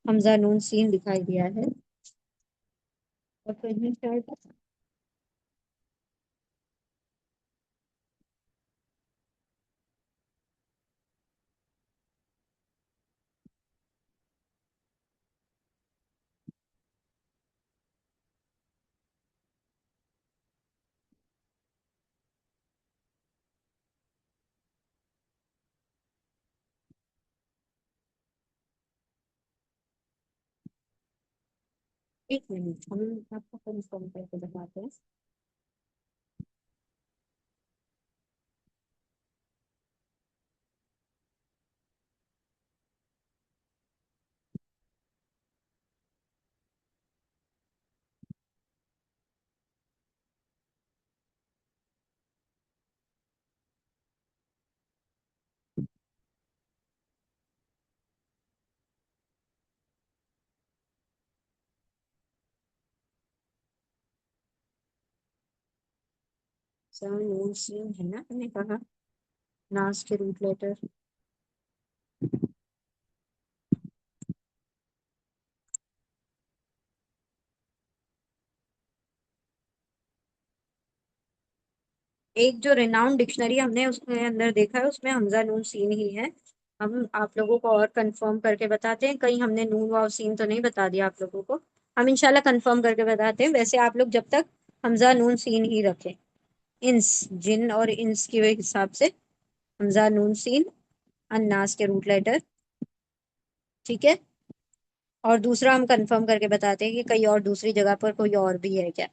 حمزہ نون سین دکھائی دیا ہے. اور کہیں شاید ایک منٹ ہم آپ کو کنفرم کر کے بتاتے ہیں. حمزہ نون سین ہے نا, میں نے کہا ناس کے روٹ لیٹر. ایک جو ریناؤنڈ ڈکشنری ہم نے اس کے اندر دیکھا ہے اس میں حمزہ نون سین ہی ہے. ہم آپ لوگوں کو اور کنفرم کر کے بتاتے ہیں. کہیں ہم نے نون واو سین تو نہیں بتا دیا آپ لوگوں کو. ہم انشاءاللہ کنفرم کر کے بتاتے ہیں. ویسے آپ لوگ جب تک حمزہ نون سین ہی رکھیں. انس, جن اور انس کے حساب سے حمزہ نون سین الناس کے روٹ لیٹر. ٹھیک ہے. اور دوسرا ہم کنفرم کر کے بتاتے ہیں کہ کئی اور دوسری جگہ پر کوئی اور بھی ہے کیا.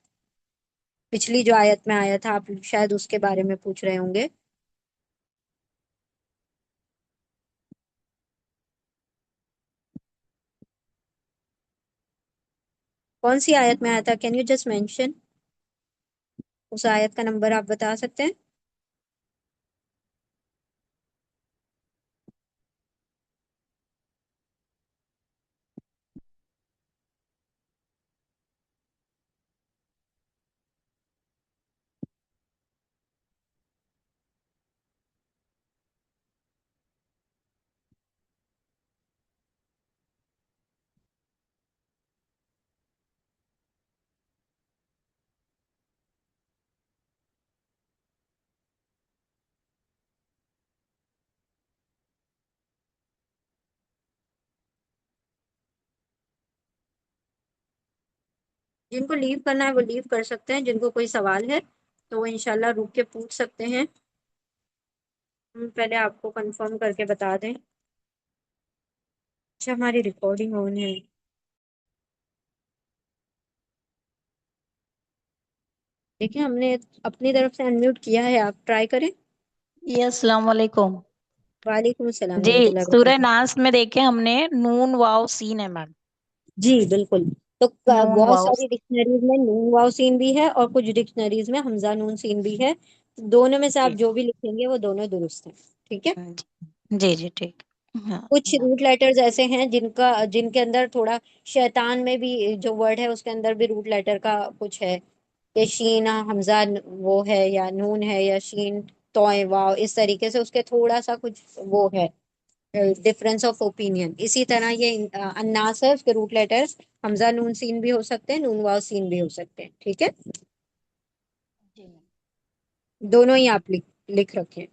پچھلی جو آیت میں آیا تھا آپ شاید اس کے بارے میں پوچھ رہے ہوں گے. کون سی آیت میں آیا تھا؟ کین یو جسٹ مینشن اس آیت کا نمبر آپ بتا سکتے ہیں؟ جن کو لیو کرنا ہے وہ لیو کر سکتے ہیں. جن کو کوئی سوال ہے تو وہ انشاءاللہ رک کے پوچھ سکتے ہیں. ہم پہلے آپ کو کنفرم کر کے بتا دیں. اچھا, ہماری ریکارڈنگ آن ہے. دیکھیں ہم نے اپنی طرف سے انمیوٹ کیا ہے, آپ ٹرائی کریں. جی السلام علیکم. وعلیکم السلام جی ورحمۃ اللہ سورہ وبرکاتہ. ناس میں دیکھیں ہم نے نون واو سین ہے میم. جی بالکل. تو نون بہت واو ساری ڈکشنریز میں نون واو سین بھی ہے اور کچھ ڈکشنریز میں حمزہ نون سین بھی ہے. دونوں میں سے آپ جی جو بھی لکھیں گے وہ دونوں درست ہیں. ٹھیک ہے. جی جی ٹھیک. ہاں کچھ روٹ لیٹرز ایسے ہیں جن کے اندر تھوڑا شیطان میں بھی جو ورڈ ہے اس کے اندر بھی روٹ لیٹر کا کچھ ہے کہ شین حمزہ وہ ہے یا نون ہے یا شین توئے واو, اس طریقے سے اس کے تھوڑا سا کچھ وہ ہے ڈفرینس آف اوپینین. اسی طرح یہ الناس ہے, اس کے روٹ لیٹرز حمزہ نون سین بھی ہو سکتے ہیں, نون واو سین بھی ہو سکتے ہیں. ٹھیک ہے. جی دونوں ہی آپ لکھ رکھیں.